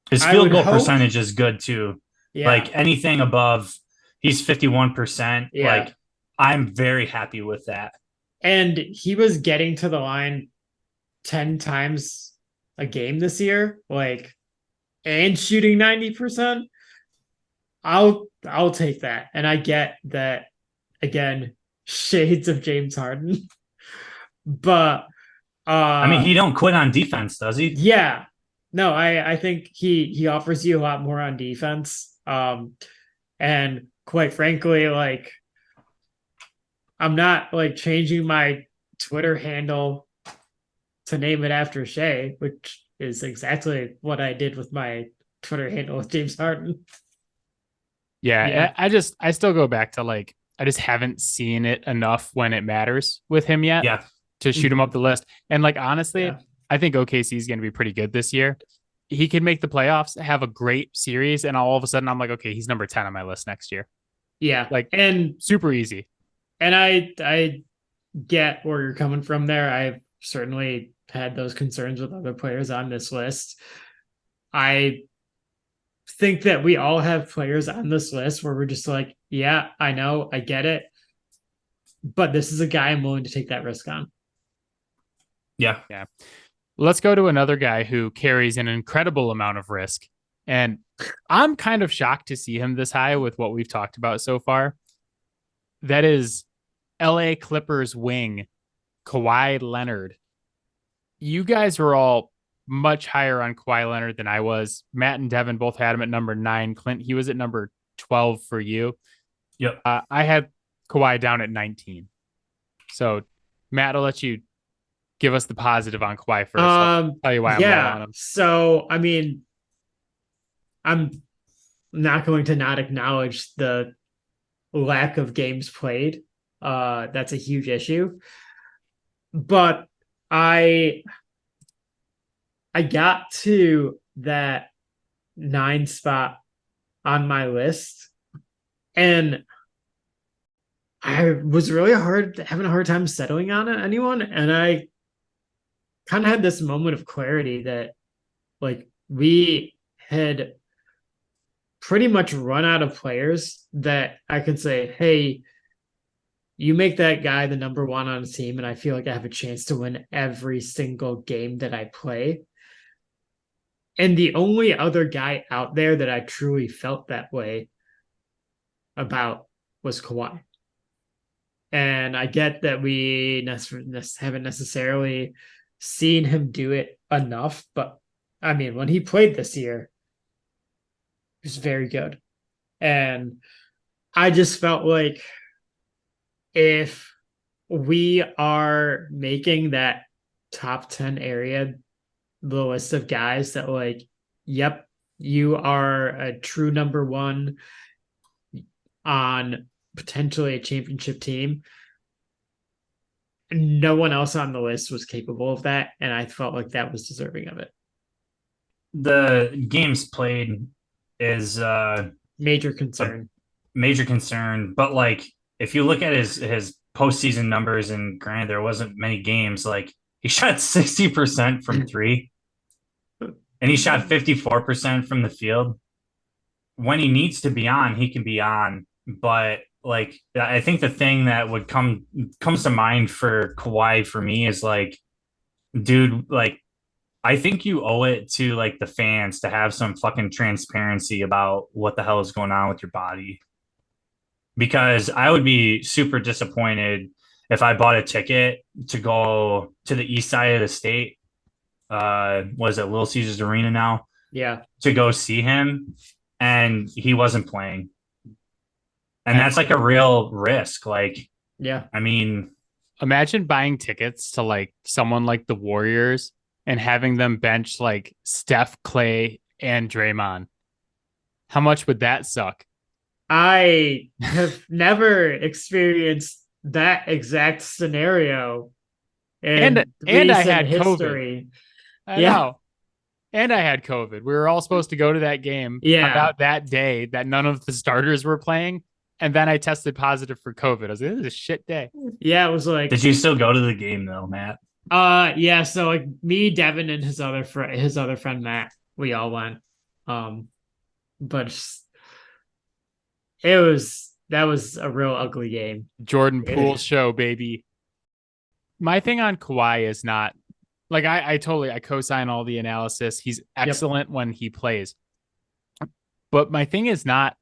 his field goal percentage is good too. Yeah. Like anything above, he's 51%. Yeah. Like I'm very happy with that. And he was getting to the line 10 times a game this year, and shooting 90%. I'll take that. And I get that, again, shades of James Harden. But I mean, he don't quit on defense, does he? Yeah. No, I think he offers you a lot more on defense. And quite frankly, I'm not changing my Twitter handle to name it after Shea, which is exactly what I did with my Twitter handle with James Harden. Yeah. I still go back to I just haven't seen it enough when it matters with him yet. Yeah. To shoot him up the list. And honestly, I think OKC is going to be pretty good this year. He could make the playoffs, have a great series, and all of a sudden I'm like, okay, he's number 10 on my list next year. Yeah. And super easy. And I get where you're coming from there. I've certainly had those concerns with other players on this list. I think that we all have players on this list where we're just like, yeah, I know, I get it. But this is a guy I'm willing to take that risk on. Yeah. Let's go to another guy who carries an incredible amount of risk. And I'm kind of shocked to see him this high with what we've talked about so far. That is LA Clippers wing, Kawhi Leonard. You guys were all much higher on Kawhi Leonard than I was. Matt and Devin both had him at number 9. Clint, he was at number 12 for you. Yep. I had Kawhi down at 19. So, Matt, I'll let you give us the positive on Kawhi first. I'll tell you why I'm low on him. So, I mean, I'm not going to not acknowledge the lack of games played. That's a huge issue. But I got to that 9 spot on my list, and I was really having a hard time settling on anyone, and I kind of had this moment of clarity that we had pretty much run out of players that I could say, hey, you make that guy the number 1 on the team, and I feel like I have a chance to win every single game that I play. And the only other guy out there that I truly felt that way about was Kawhi. And I get that we haven't necessarily seen him do it enough, but I mean, when he played this year, he was very good. And I just felt like if we are making that top 10 area, the list of guys that yep, you are a true number 1 on potentially a championship team, no one else on the list was capable of that, and I felt like that was deserving of it. The games played is major concern. But if you look at his postseason numbers, and granted there wasn't many games, he shot 60% from 3. and he shot 54% from the field. When he needs to be on, he can be on. But like, I think the thing that would comes to mind for Kawhi for me is like, dude, like, I think you owe it to like the fans to have some fucking transparency about what the hell is going on with your body. Because I would be super disappointed if I bought a ticket to go to the east side of the state. Was it Little Caesars Arena now? Yeah. To go see him, and he wasn't playing, and that's like a real risk. Like, Yeah. I mean, imagine buying tickets to like someone like the Warriors and having them bench like Steph, Clay, and Draymond. How much would that suck? I have never experienced that exact scenario in And I recent had history. COVID. I Yeah. know. And I had COVID. We were all supposed to go to that game. Yeah. About that day that none of the starters were playing. And then I tested positive for COVID. I was like, this is a shit day. Yeah, it was like, did you still go to the game though, Matt? yeah, so like me, Devin, and his other friend Matt, we all went. But that was a real ugly game. Jordan Poole show, baby. My thing on Kawhi is not like I co-sign all the analysis. He's excellent when he plays. But my thing is not,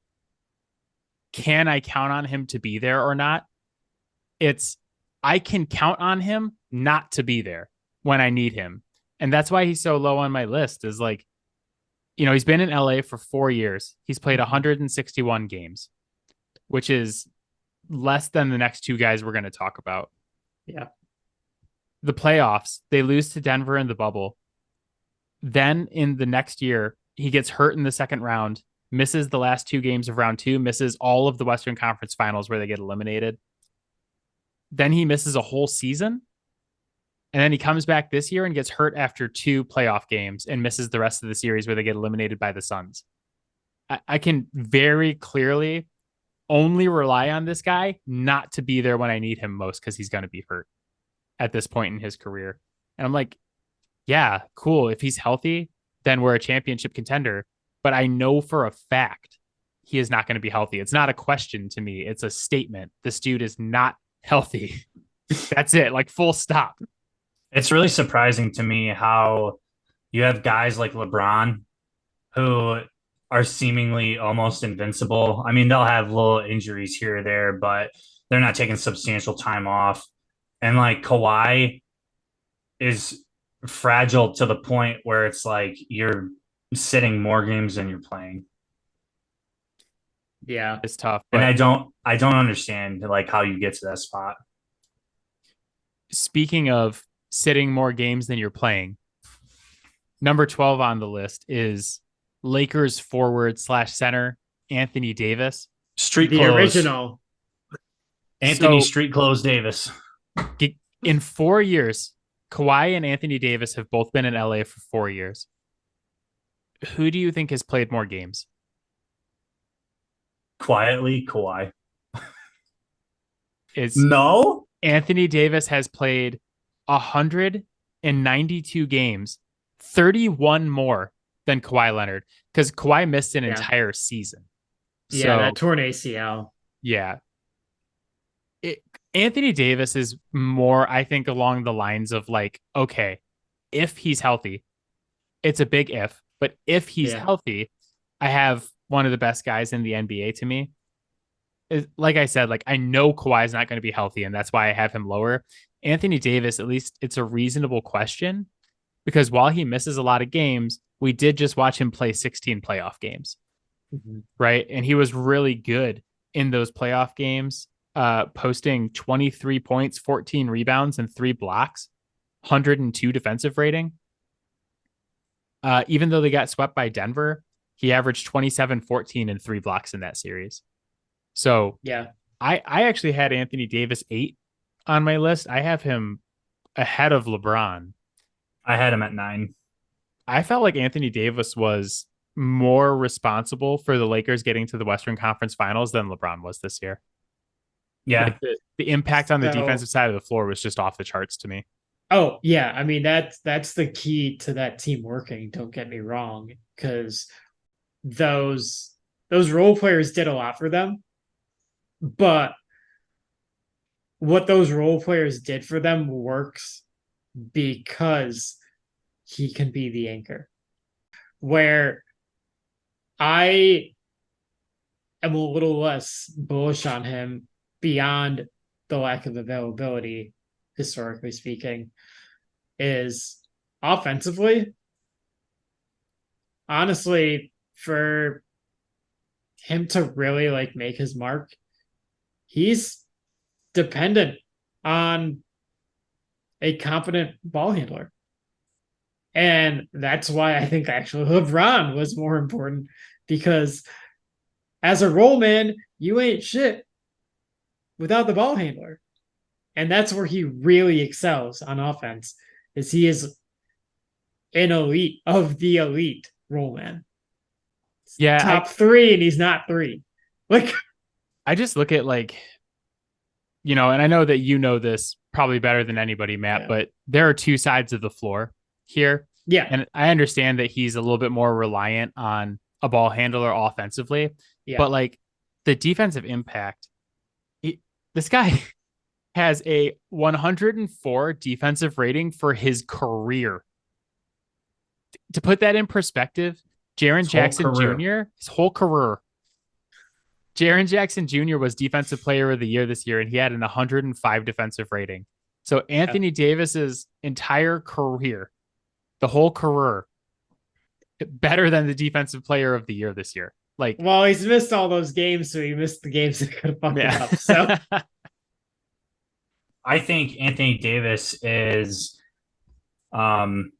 can I count on him to be there or not? It's, I can count on him not to be there when I need him. And that's why he's so low on my list is like, he's been in LA for 4 years. He's played 161 games, which is less than the next two guys we're going to talk about. Yeah. The playoffs, they lose to Denver in the bubble. Then in the next year, he gets hurt in the second round, misses the last 2 games of round 2, misses all of the Western Conference Finals where they get eliminated. Then he misses a whole season. And then he comes back this year and gets hurt after 2 playoff games and misses the rest of the series where they get eliminated by the Suns. I can very clearly only rely on this guy not to be there when I need him most because he's going to be hurt at this point in his career. And I'm like, yeah, cool. If he's healthy, then we're a championship contender. But I know for a fact he is not going to be healthy. It's not a question to me. It's a statement. This dude is not healthy. That's it. Like, full stop. It's really surprising to me how you have guys like LeBron who are seemingly almost invincible. I mean, they'll have little injuries here or there, but they're not taking substantial time off. And like Kawhi is fragile to the point where it's like you're sitting more games than you're playing. Yeah, it's tough. And I don't understand like how you get to that spot. Speaking of sitting more games than you're playing, number 12 on the list is Lakers forward / center Anthony Davis. Street the clothes. original Anthony Street Clothes Davis. In 4 years, Kawhi and Anthony Davis have both been in LA for 4 years. Who do you think has played more games? Quietly, Kawhi. No? Anthony Davis has played 192 games, 31 more than Kawhi Leonard, because Kawhi missed an entire season. Yeah, that torn ACL. Yeah. Anthony Davis is more, I think, along the lines of like, okay, if he's healthy, it's a big if, but if he's healthy, I have one of the best guys in the NBA to me. Like I said, like I know Kawhi is not going to be healthy, and that's why I have him lower. Anthony Davis, at least it's a reasonable question, because while he misses a lot of games, we did just watch him play 16 playoff games, right? And he was really good in those playoff games, posting 23 points, 14 rebounds, and 3 blocks, 102 defensive rating. Even though they got swept by Denver, he averaged 27, 14, and 3 blocks in that series. So yeah, I actually had Anthony Davis 8 on my list. I have him ahead of LeBron. I had him at 9. I felt like Anthony Davis was more responsible for the Lakers getting to the Western Conference Finals than LeBron was this year. Yeah. Like the impact on the defensive side of the floor was just off the charts to me. Oh yeah, I mean that's the key to that team working. Don't get me wrong, because those those role players did a lot for them, but what those role players did for them works because he can be the anchor. Where I am a little less bullish on him beyond the lack of availability, historically speaking, is offensively. Honestly, for him to really like make his mark, he's dependent on a competent ball handler. And that's why I think actually LeBron was more important because as a role man, you ain't shit without the ball handler. And that's where he really excels on offense, is he is an elite of the elite role man. Yeah, Top three, and he's not three. Like I just look at like, and I know that you know this probably better than anybody, Matt, but there are two sides of the floor here. Yeah. And I understand that he's a little bit more reliant on a ball handler offensively, but like the defensive impact, this guy has a 104 defensive rating for his career. To put that in perspective, Jaren Jackson Jr., his whole career, Jaren Jackson Jr. was Defensive Player of the Year this year, and he had an 105 defensive rating. So Anthony Davis's entire career, the whole career, better than the Defensive Player of the Year this year. Like, well, he's missed all those games, so he missed the games that could have fucked it up. So I think Anthony Davis is kind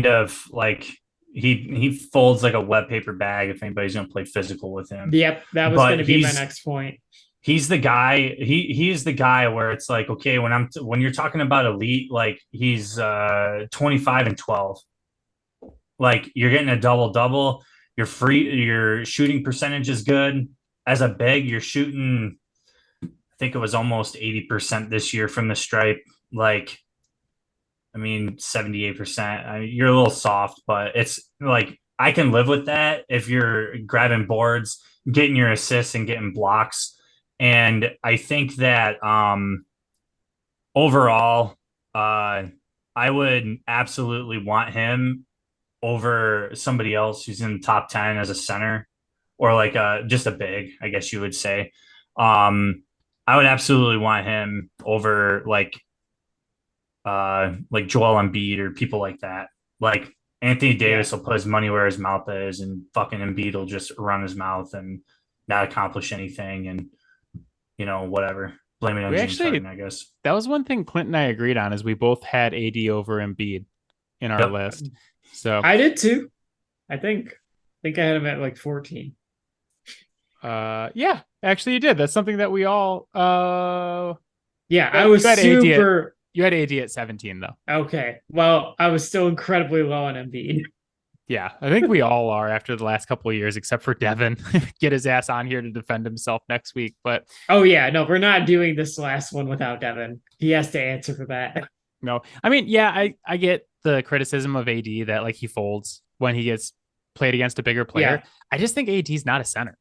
of like he folds like a wet paper bag if anybody's going to play physical with him. Yep, that was going to be my next point. He's the guy. He's the guy where it's like, okay, when you're talking about elite, like he's 25 and 12. Like you're getting a double. Your shooting percentage is good. As a big, you're shooting, I think it was almost 80% this year from the stripe. Like, I mean, 78%. I mean, you're a little soft, but it's like I can live with that if you're grabbing boards, getting your assists, and getting blocks. And I think that overall, I would absolutely want him over somebody else who's in the top 10 as a center or like just a big, I guess you would say. I would absolutely want him over like Joel Embiid or people like that. Like Anthony Davis will put his money where his mouth is, and fucking Embiid will just run his mouth and not accomplish anything, and whatever. Blame it on James Harden, I guess. That was one thing Clint and I agreed on, is we both had AD over Embiid in our list. So I did too. I think I had him at like 14. Yeah, actually you did. That's something that we all yeah, I was super. You had AD at 17 though. Okay. Well, I was still incredibly low on Embiid. Yeah, I think we all are after the last couple of years, except for Devin. Get his ass on here to defend himself next week. But oh yeah, no, we're not doing this last one without Devin. He has to answer for that. No, I mean, yeah, I get the criticism of AD that like he folds when he gets played against a bigger player. Yeah. I just think AD's not a center.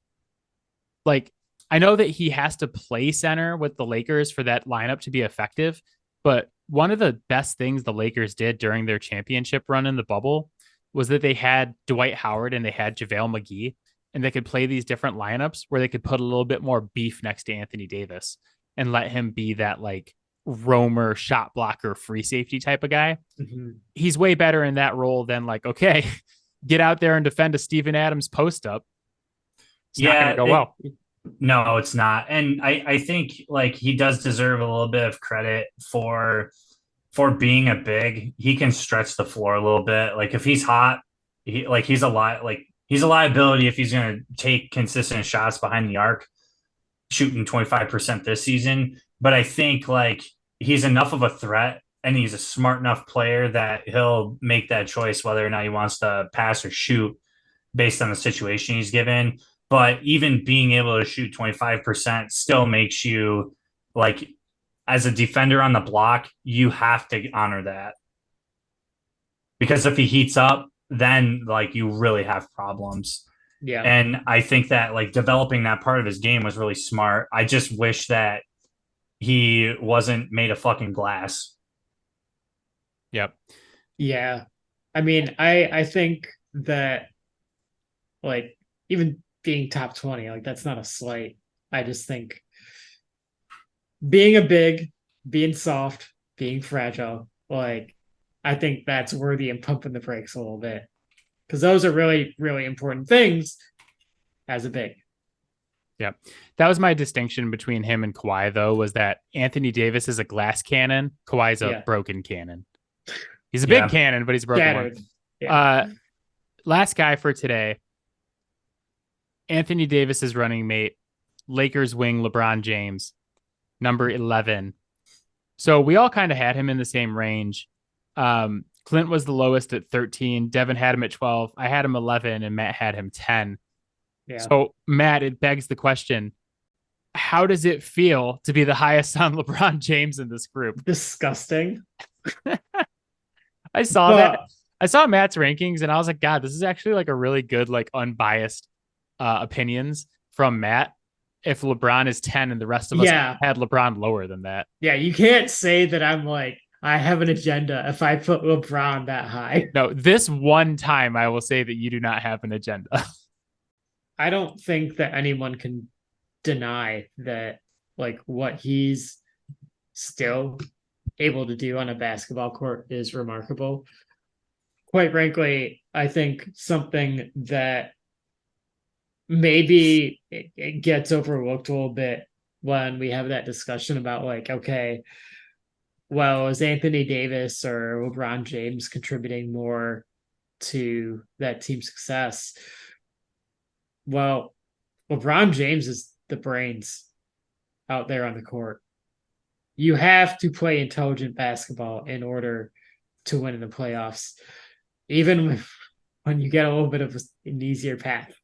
Like, I know that he has to play center with the Lakers for that lineup to be effective, but one of the best things the Lakers did during their championship run in the bubble was that they had Dwight Howard and they had JaVale McGee, and they could play these different lineups where they could put a little bit more beef next to Anthony Davis and let him be that like roamer, shot blocker, free safety type of guy. Mm-hmm. He's way better in that role than like, okay, get out there and defend a Steven Adams post up. It's not going to go well. No, it's not. And I think like he does deserve a little bit of credit for being a big. He can stretch the floor a little bit. Like if he's hot, he's a liability if he's going to take consistent shots behind the arc, shooting 25% this season. But I think like he's enough of a threat and he's a smart enough player that he'll make that choice whether or not he wants to pass or shoot based on the situation he's given. But even being able to shoot 25% still makes you like, as a defender on the block, you have to honor that. Because if he heats up, then like you really have problems. Yeah. And I think that like developing that part of his game was really smart. I just wish that he wasn't made of fucking glass. Yep. Yeah. I mean, I think that like even being top 20, like that's not a slight. I just think being a big, being soft, being fragile, like I think that's worthy of pumping the brakes a little bit. Because those are really, really important things as a big. Yep. That was my distinction between him and Kawhi, though, was that Anthony Davis is a glass cannon. Kawhi's a broken cannon. He's a big cannon, but he's a broken Scattered. one. Yeah. Last guy for today, Anthony Davis's running mate, Lakers wing LeBron James, number 11. So we all kind of had him in the same range. Clint was the lowest at 13. Devin had him at 12. I had him 11, and Matt had him 10. Yeah. So, Matt, it begs the question, how does it feel to be the highest on LeBron James in this group? Disgusting. I saw that. I saw Matt's rankings, and I was like, God, this is actually like a really good, like unbiased opinions from Matt. If LeBron is 10 and the rest of us had LeBron lower than that. Yeah, you can't say that I'm like, I have an agenda if I put LeBron that high. No, this one time I will say that you do not have an agenda. I don't think that anyone can deny that like what he's still able to do on a basketball court is remarkable. Quite frankly, I think something that maybe it gets overlooked a little bit when we have that discussion about like, okay, well, is Anthony Davis or LeBron James contributing more to that team's success? Well, LeBron James is the brains out there on the court. You have to play intelligent basketball in order to win in the playoffs, even when you get a little bit of an easier path,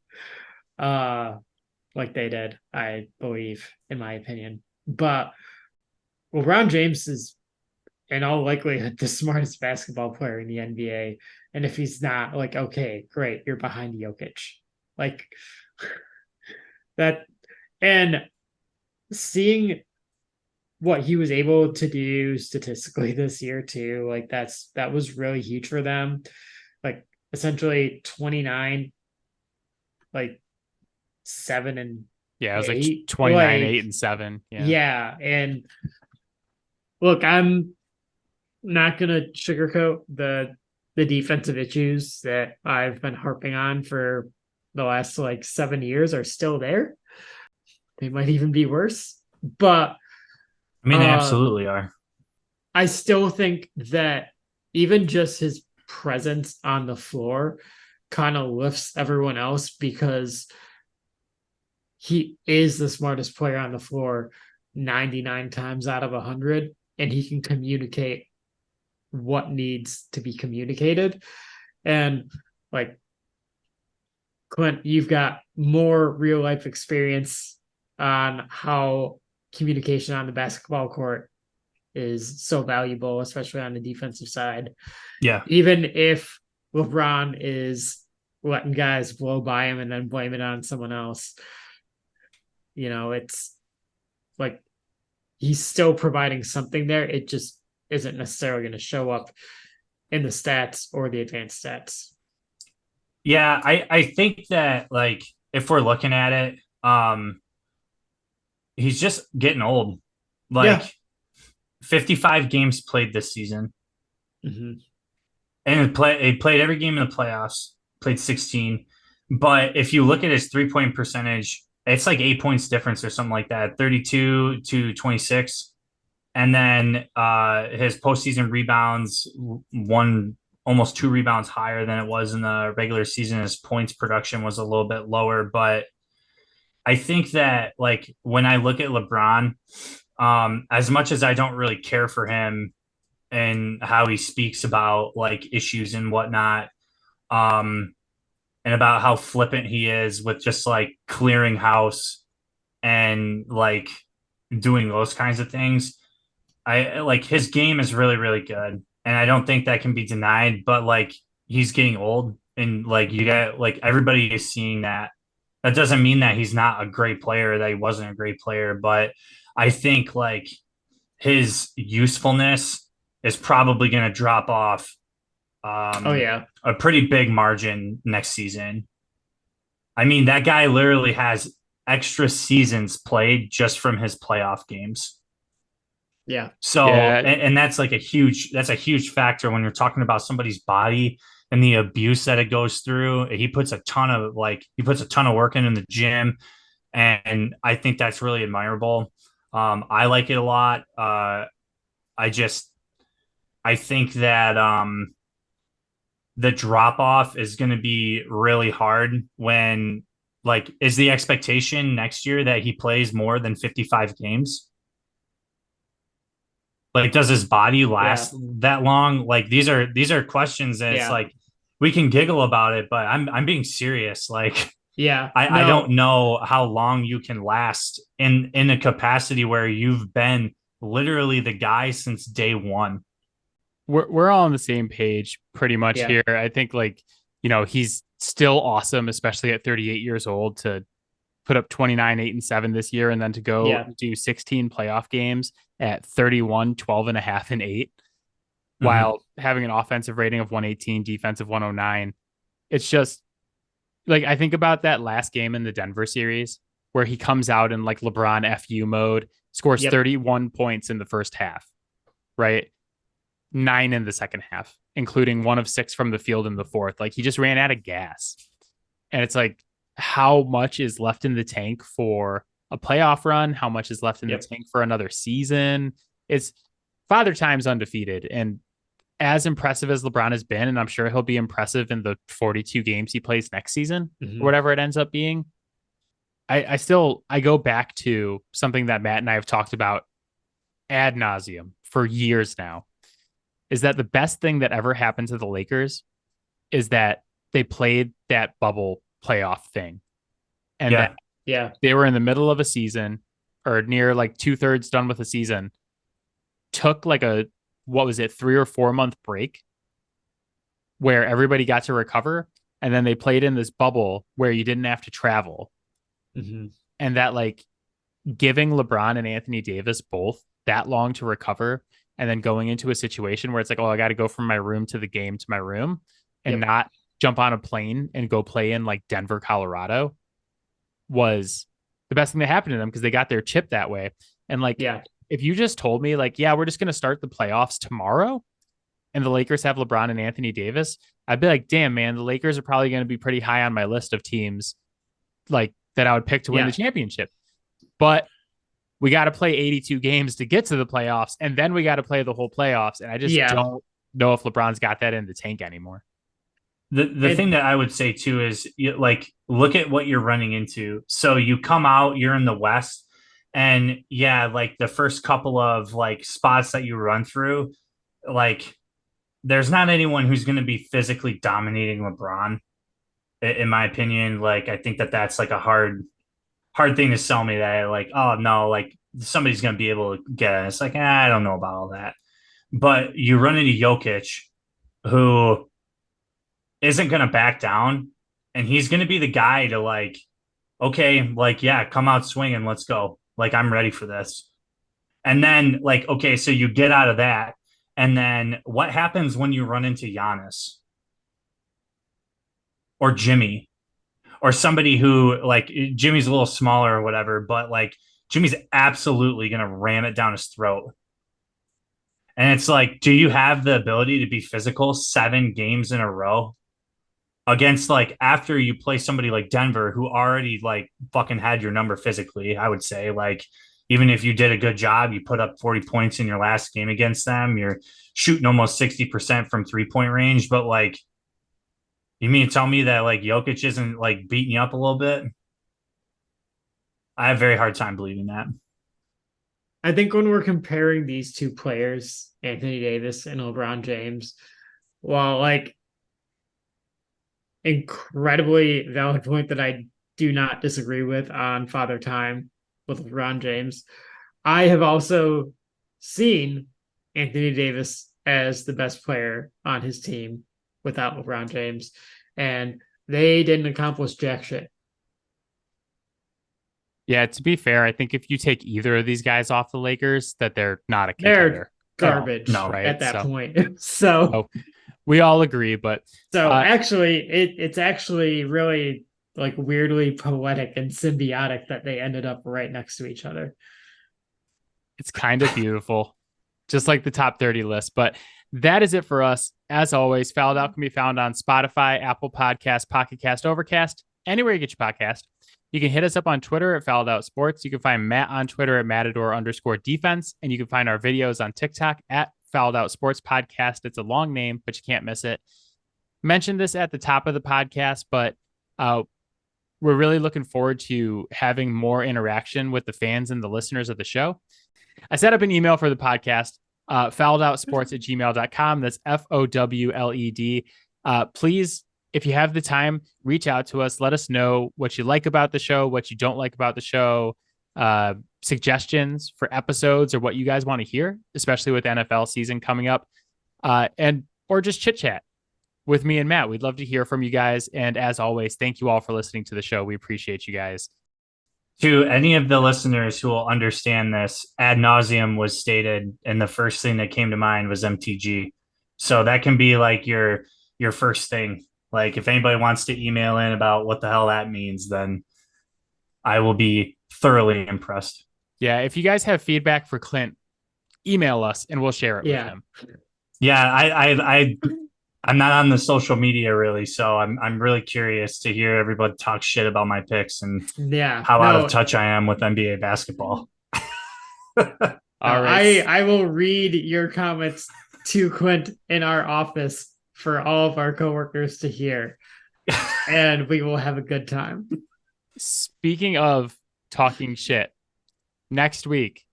like they did, I believe, in my opinion. But LeBron James is, in all likelihood, the smartest basketball player in the NBA. And if he's not, like, okay, great, you're behind Jokic. Like that, and seeing what he was able to do statistically this year too, like that was really huge for them. Like essentially 29, like 7 and it was 8. Like 29, 8 and 7. Yeah. And look, I'm not gonna sugarcoat the defensive issues that I've been harping on for the last like 7 years are still there. They might even be worse, but I mean, they absolutely are. I still think that even just his presence on the floor kind of lifts everyone else because he is the smartest player on the floor 99 times out of 100, and he can communicate what needs to be communicated. And like Clint, you've got more real life experience on how communication on the basketball court is so valuable, especially on the defensive side. Yeah. Even if LeBron is letting guys blow by him and then blame it on someone else, you know, it's like he's still providing something there. It just isn't necessarily going to show up in the stats or the advanced stats. Yeah, I think that like if we're looking at it, he's just getting old. Like 55 games played this season. Mm-hmm. And he played every game in the playoffs, played 16. But if you look at his 3-point percentage, it's like 8 points difference or something like that, 32 to 26. And then his postseason rebounds, almost 2 rebounds higher than it was in the regular season. His points production was a little bit lower. But I think that like when I look at LeBron, as much as I don't really care for him and how he speaks about like issues and whatnot, and about how flippant he is with just like clearing house and like doing those kinds of things, I like his game is really, really good. And I don't think that can be denied, but like he's getting old and like you got like everybody is seeing that. That doesn't mean that he's not a great player, that he wasn't a great player, but I think like his usefulness is probably going to drop off Oh yeah. a pretty big margin next season. I mean, that guy literally has extra seasons played just from his playoff games. Yeah. So, Yeah, and that's like that's a huge factor when you're talking about somebody's body and the abuse that it goes through. He puts a ton of work in the gym, and I think that's really admirable. I like it a lot. I just I think that the drop off is going to be really hard when like is the expectation next year that he plays more than 55 games? Like, does his body Yeah. last that long? Like, these are questions that it's Yeah. like we can giggle about it, but I'm being serious. Like, Yeah. I don't No. know how long you can last in a capacity where you've been literally the guy since day one. we're all on the same page pretty much Yeah. here. I think like, he's still awesome, especially at 38 years old to put up 29, 8 and 7 this year and then to go Yeah. do 16 playoff games at 31, 12 and a half and 8 Mm-hmm. while having an offensive rating of 118, defensive 109. It's just like I think about that last game in the Denver series where he comes out in like LeBron FU mode, scores Yep. 31 points in the first half, right? 9 in the second half, including 1 of 6 from the field in the fourth. Like he just ran out of gas. And it's like, how much is left in the tank for a playoff run? How much is left in the Yep. tank for another season? It's Father Time's undefeated. And as impressive as LeBron has been, and I'm sure he'll be impressive in the 42 games he plays next season, or Hmm. whatever it ends up being. I go back to something that Matt and I have talked about ad nauseum for years now, is that the best thing that ever happened to the Lakers is that they played that bubble playoff thing and that Yeah. Yeah. they were in the middle of a season or near like 2/3 done with a season, took like what was it, 3 or 4 month break where everybody got to recover. And then they played in this bubble where you didn't have to travel. Hmm. And that like giving LeBron and Anthony Davis both that long to recover and then going into a situation where it's like, oh, I got to go from my room to the game to my room and Yep. not jump on a plane and go play in like Denver, Colorado was the best thing that happened to them because they got their chip that way. And like, Yeah. if you just told me like, yeah, we're just going to start the playoffs tomorrow and the Lakers have LeBron and Anthony Davis, I'd be like, damn, man, the Lakers are probably going to be pretty high on my list of teams like that I would pick to win the Yeah. championship. But we got to play 82 games to get to the playoffs, and then we got to play the whole playoffs. And I just Yeah. don't know if LeBron's got that in the tank anymore. The And thing that I would say too is like look at what you're running into. So you come out, you're in the West, and yeah, like the first couple of like spots that you run through, like there's not anyone who's going to be physically dominating LeBron, in my opinion. Like I think that that's like a hard thing to sell me that like oh no, like somebody's going to be able to get it. It's like I don't know about all that, but you run into Jokic, who isn't going to back down, and he's going to be the guy to like, okay, like yeah, come out swinging, let's go. Like I'm ready for this. And then like okay, so you get out of that, and then what happens when you run into Giannis or Jimmy or somebody who like Jimmy's a little smaller or whatever, but like Jimmy's absolutely going to ram it down his throat. And it's like, do you have the ability to be physical 7 games in a row against like after you play somebody like Denver who already like fucking had your number physically? I would say like even if you did a good job, you put up 40 points in your last game against them, you're shooting almost 60% from 3 point range. But like, you mean to tell me that like Jokic isn't like beating you up a little bit? I have a very hard time believing that. I think when we're comparing these two players, Anthony Davis and LeBron James, while like incredibly valid point that I do not disagree with on Father Time with LeBron James, I have also seen Anthony Davis as the best player on his team without LeBron James, and they didn't accomplish jack shit. Yeah, to be fair, I think if you take either of these guys off the Lakers, that they're not a contender. They're garbage No, at that So- point. So We all agree, but actually, it's actually really like weirdly poetic and symbiotic that they ended up right next to each other. it's kind of beautiful, just like the top 30 list. But that is it for us. As always, Fouled Out can be found on Spotify, Apple Podcasts, Pocket Cast, Overcast, anywhere you get your podcast. You can hit us up on Twitter at FowledOutSports. You can find Matt on Twitter at Matador_defense. And you can find our videos on TikTok at FowledOutSports Podcast. It's a long name, but you can't miss it. Mentioned this at the top of the podcast, but we're really looking forward to having more interaction with the fans and the listeners of the show. I set up an email for the podcast, fowledOutSports@gmail.com. That's FOWLED. Please, if you have the time, reach out to us. Let us know what you like about the show, what you don't like about the show, suggestions for episodes or what you guys want to hear, especially with NFL season coming up, or just chit chat with me and Matt. We'd love to hear from you guys. And as always, thank you all for listening to the show. We appreciate you guys. To any of the listeners who will understand this, ad nauseum was stated, and the first thing that came to mind was MTG. So that can be like your first thing. Like if anybody wants to email in about what the hell that means, then I will be thoroughly impressed. Yeah, if you guys have feedback for Clint, email us and we'll share it with him. Yeah, I'm not on the social media really, so I'm really curious to hear everybody talk shit about my picks and how out of touch I am with NBA basketball. All right. I will read your comments to Clint in our office for all of our coworkers to hear, and we will have a good time. Speaking of talking shit, next week,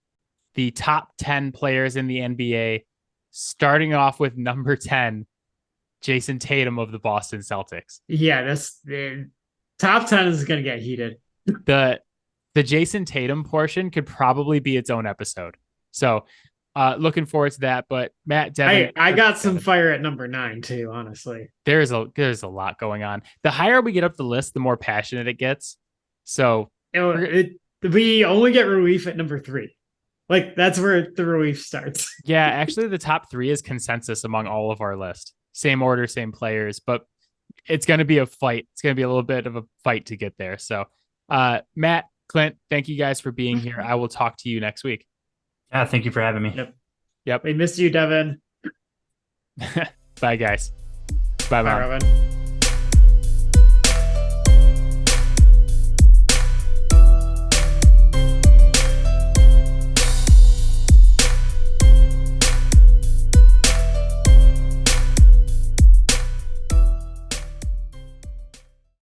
the top 10 players in the NBA, starting off with number 10, Jason Tatum of the Boston Celtics. Yeah, that's the top 10 is going to get heated. The Jason Tatum portion could probably be its own episode. So looking forward to that. But Matt, Devin, I got some fire at number 9 too, honestly. There's a lot going on. The higher we get up the list, the more passionate it gets. So we only get relief at number 3. Like that's where the relief starts. Yeah, actually the top 3 is consensus among all of our list. Same order, same players, but it's going to be a fight. It's going to be a little bit of a fight to get there. So Matt, Clint, thank you guys for being here. I will talk to you next week. Yeah, thank you for having me. Yep. We missed you, Devin. Bye, guys. Bye, Bye, Robin.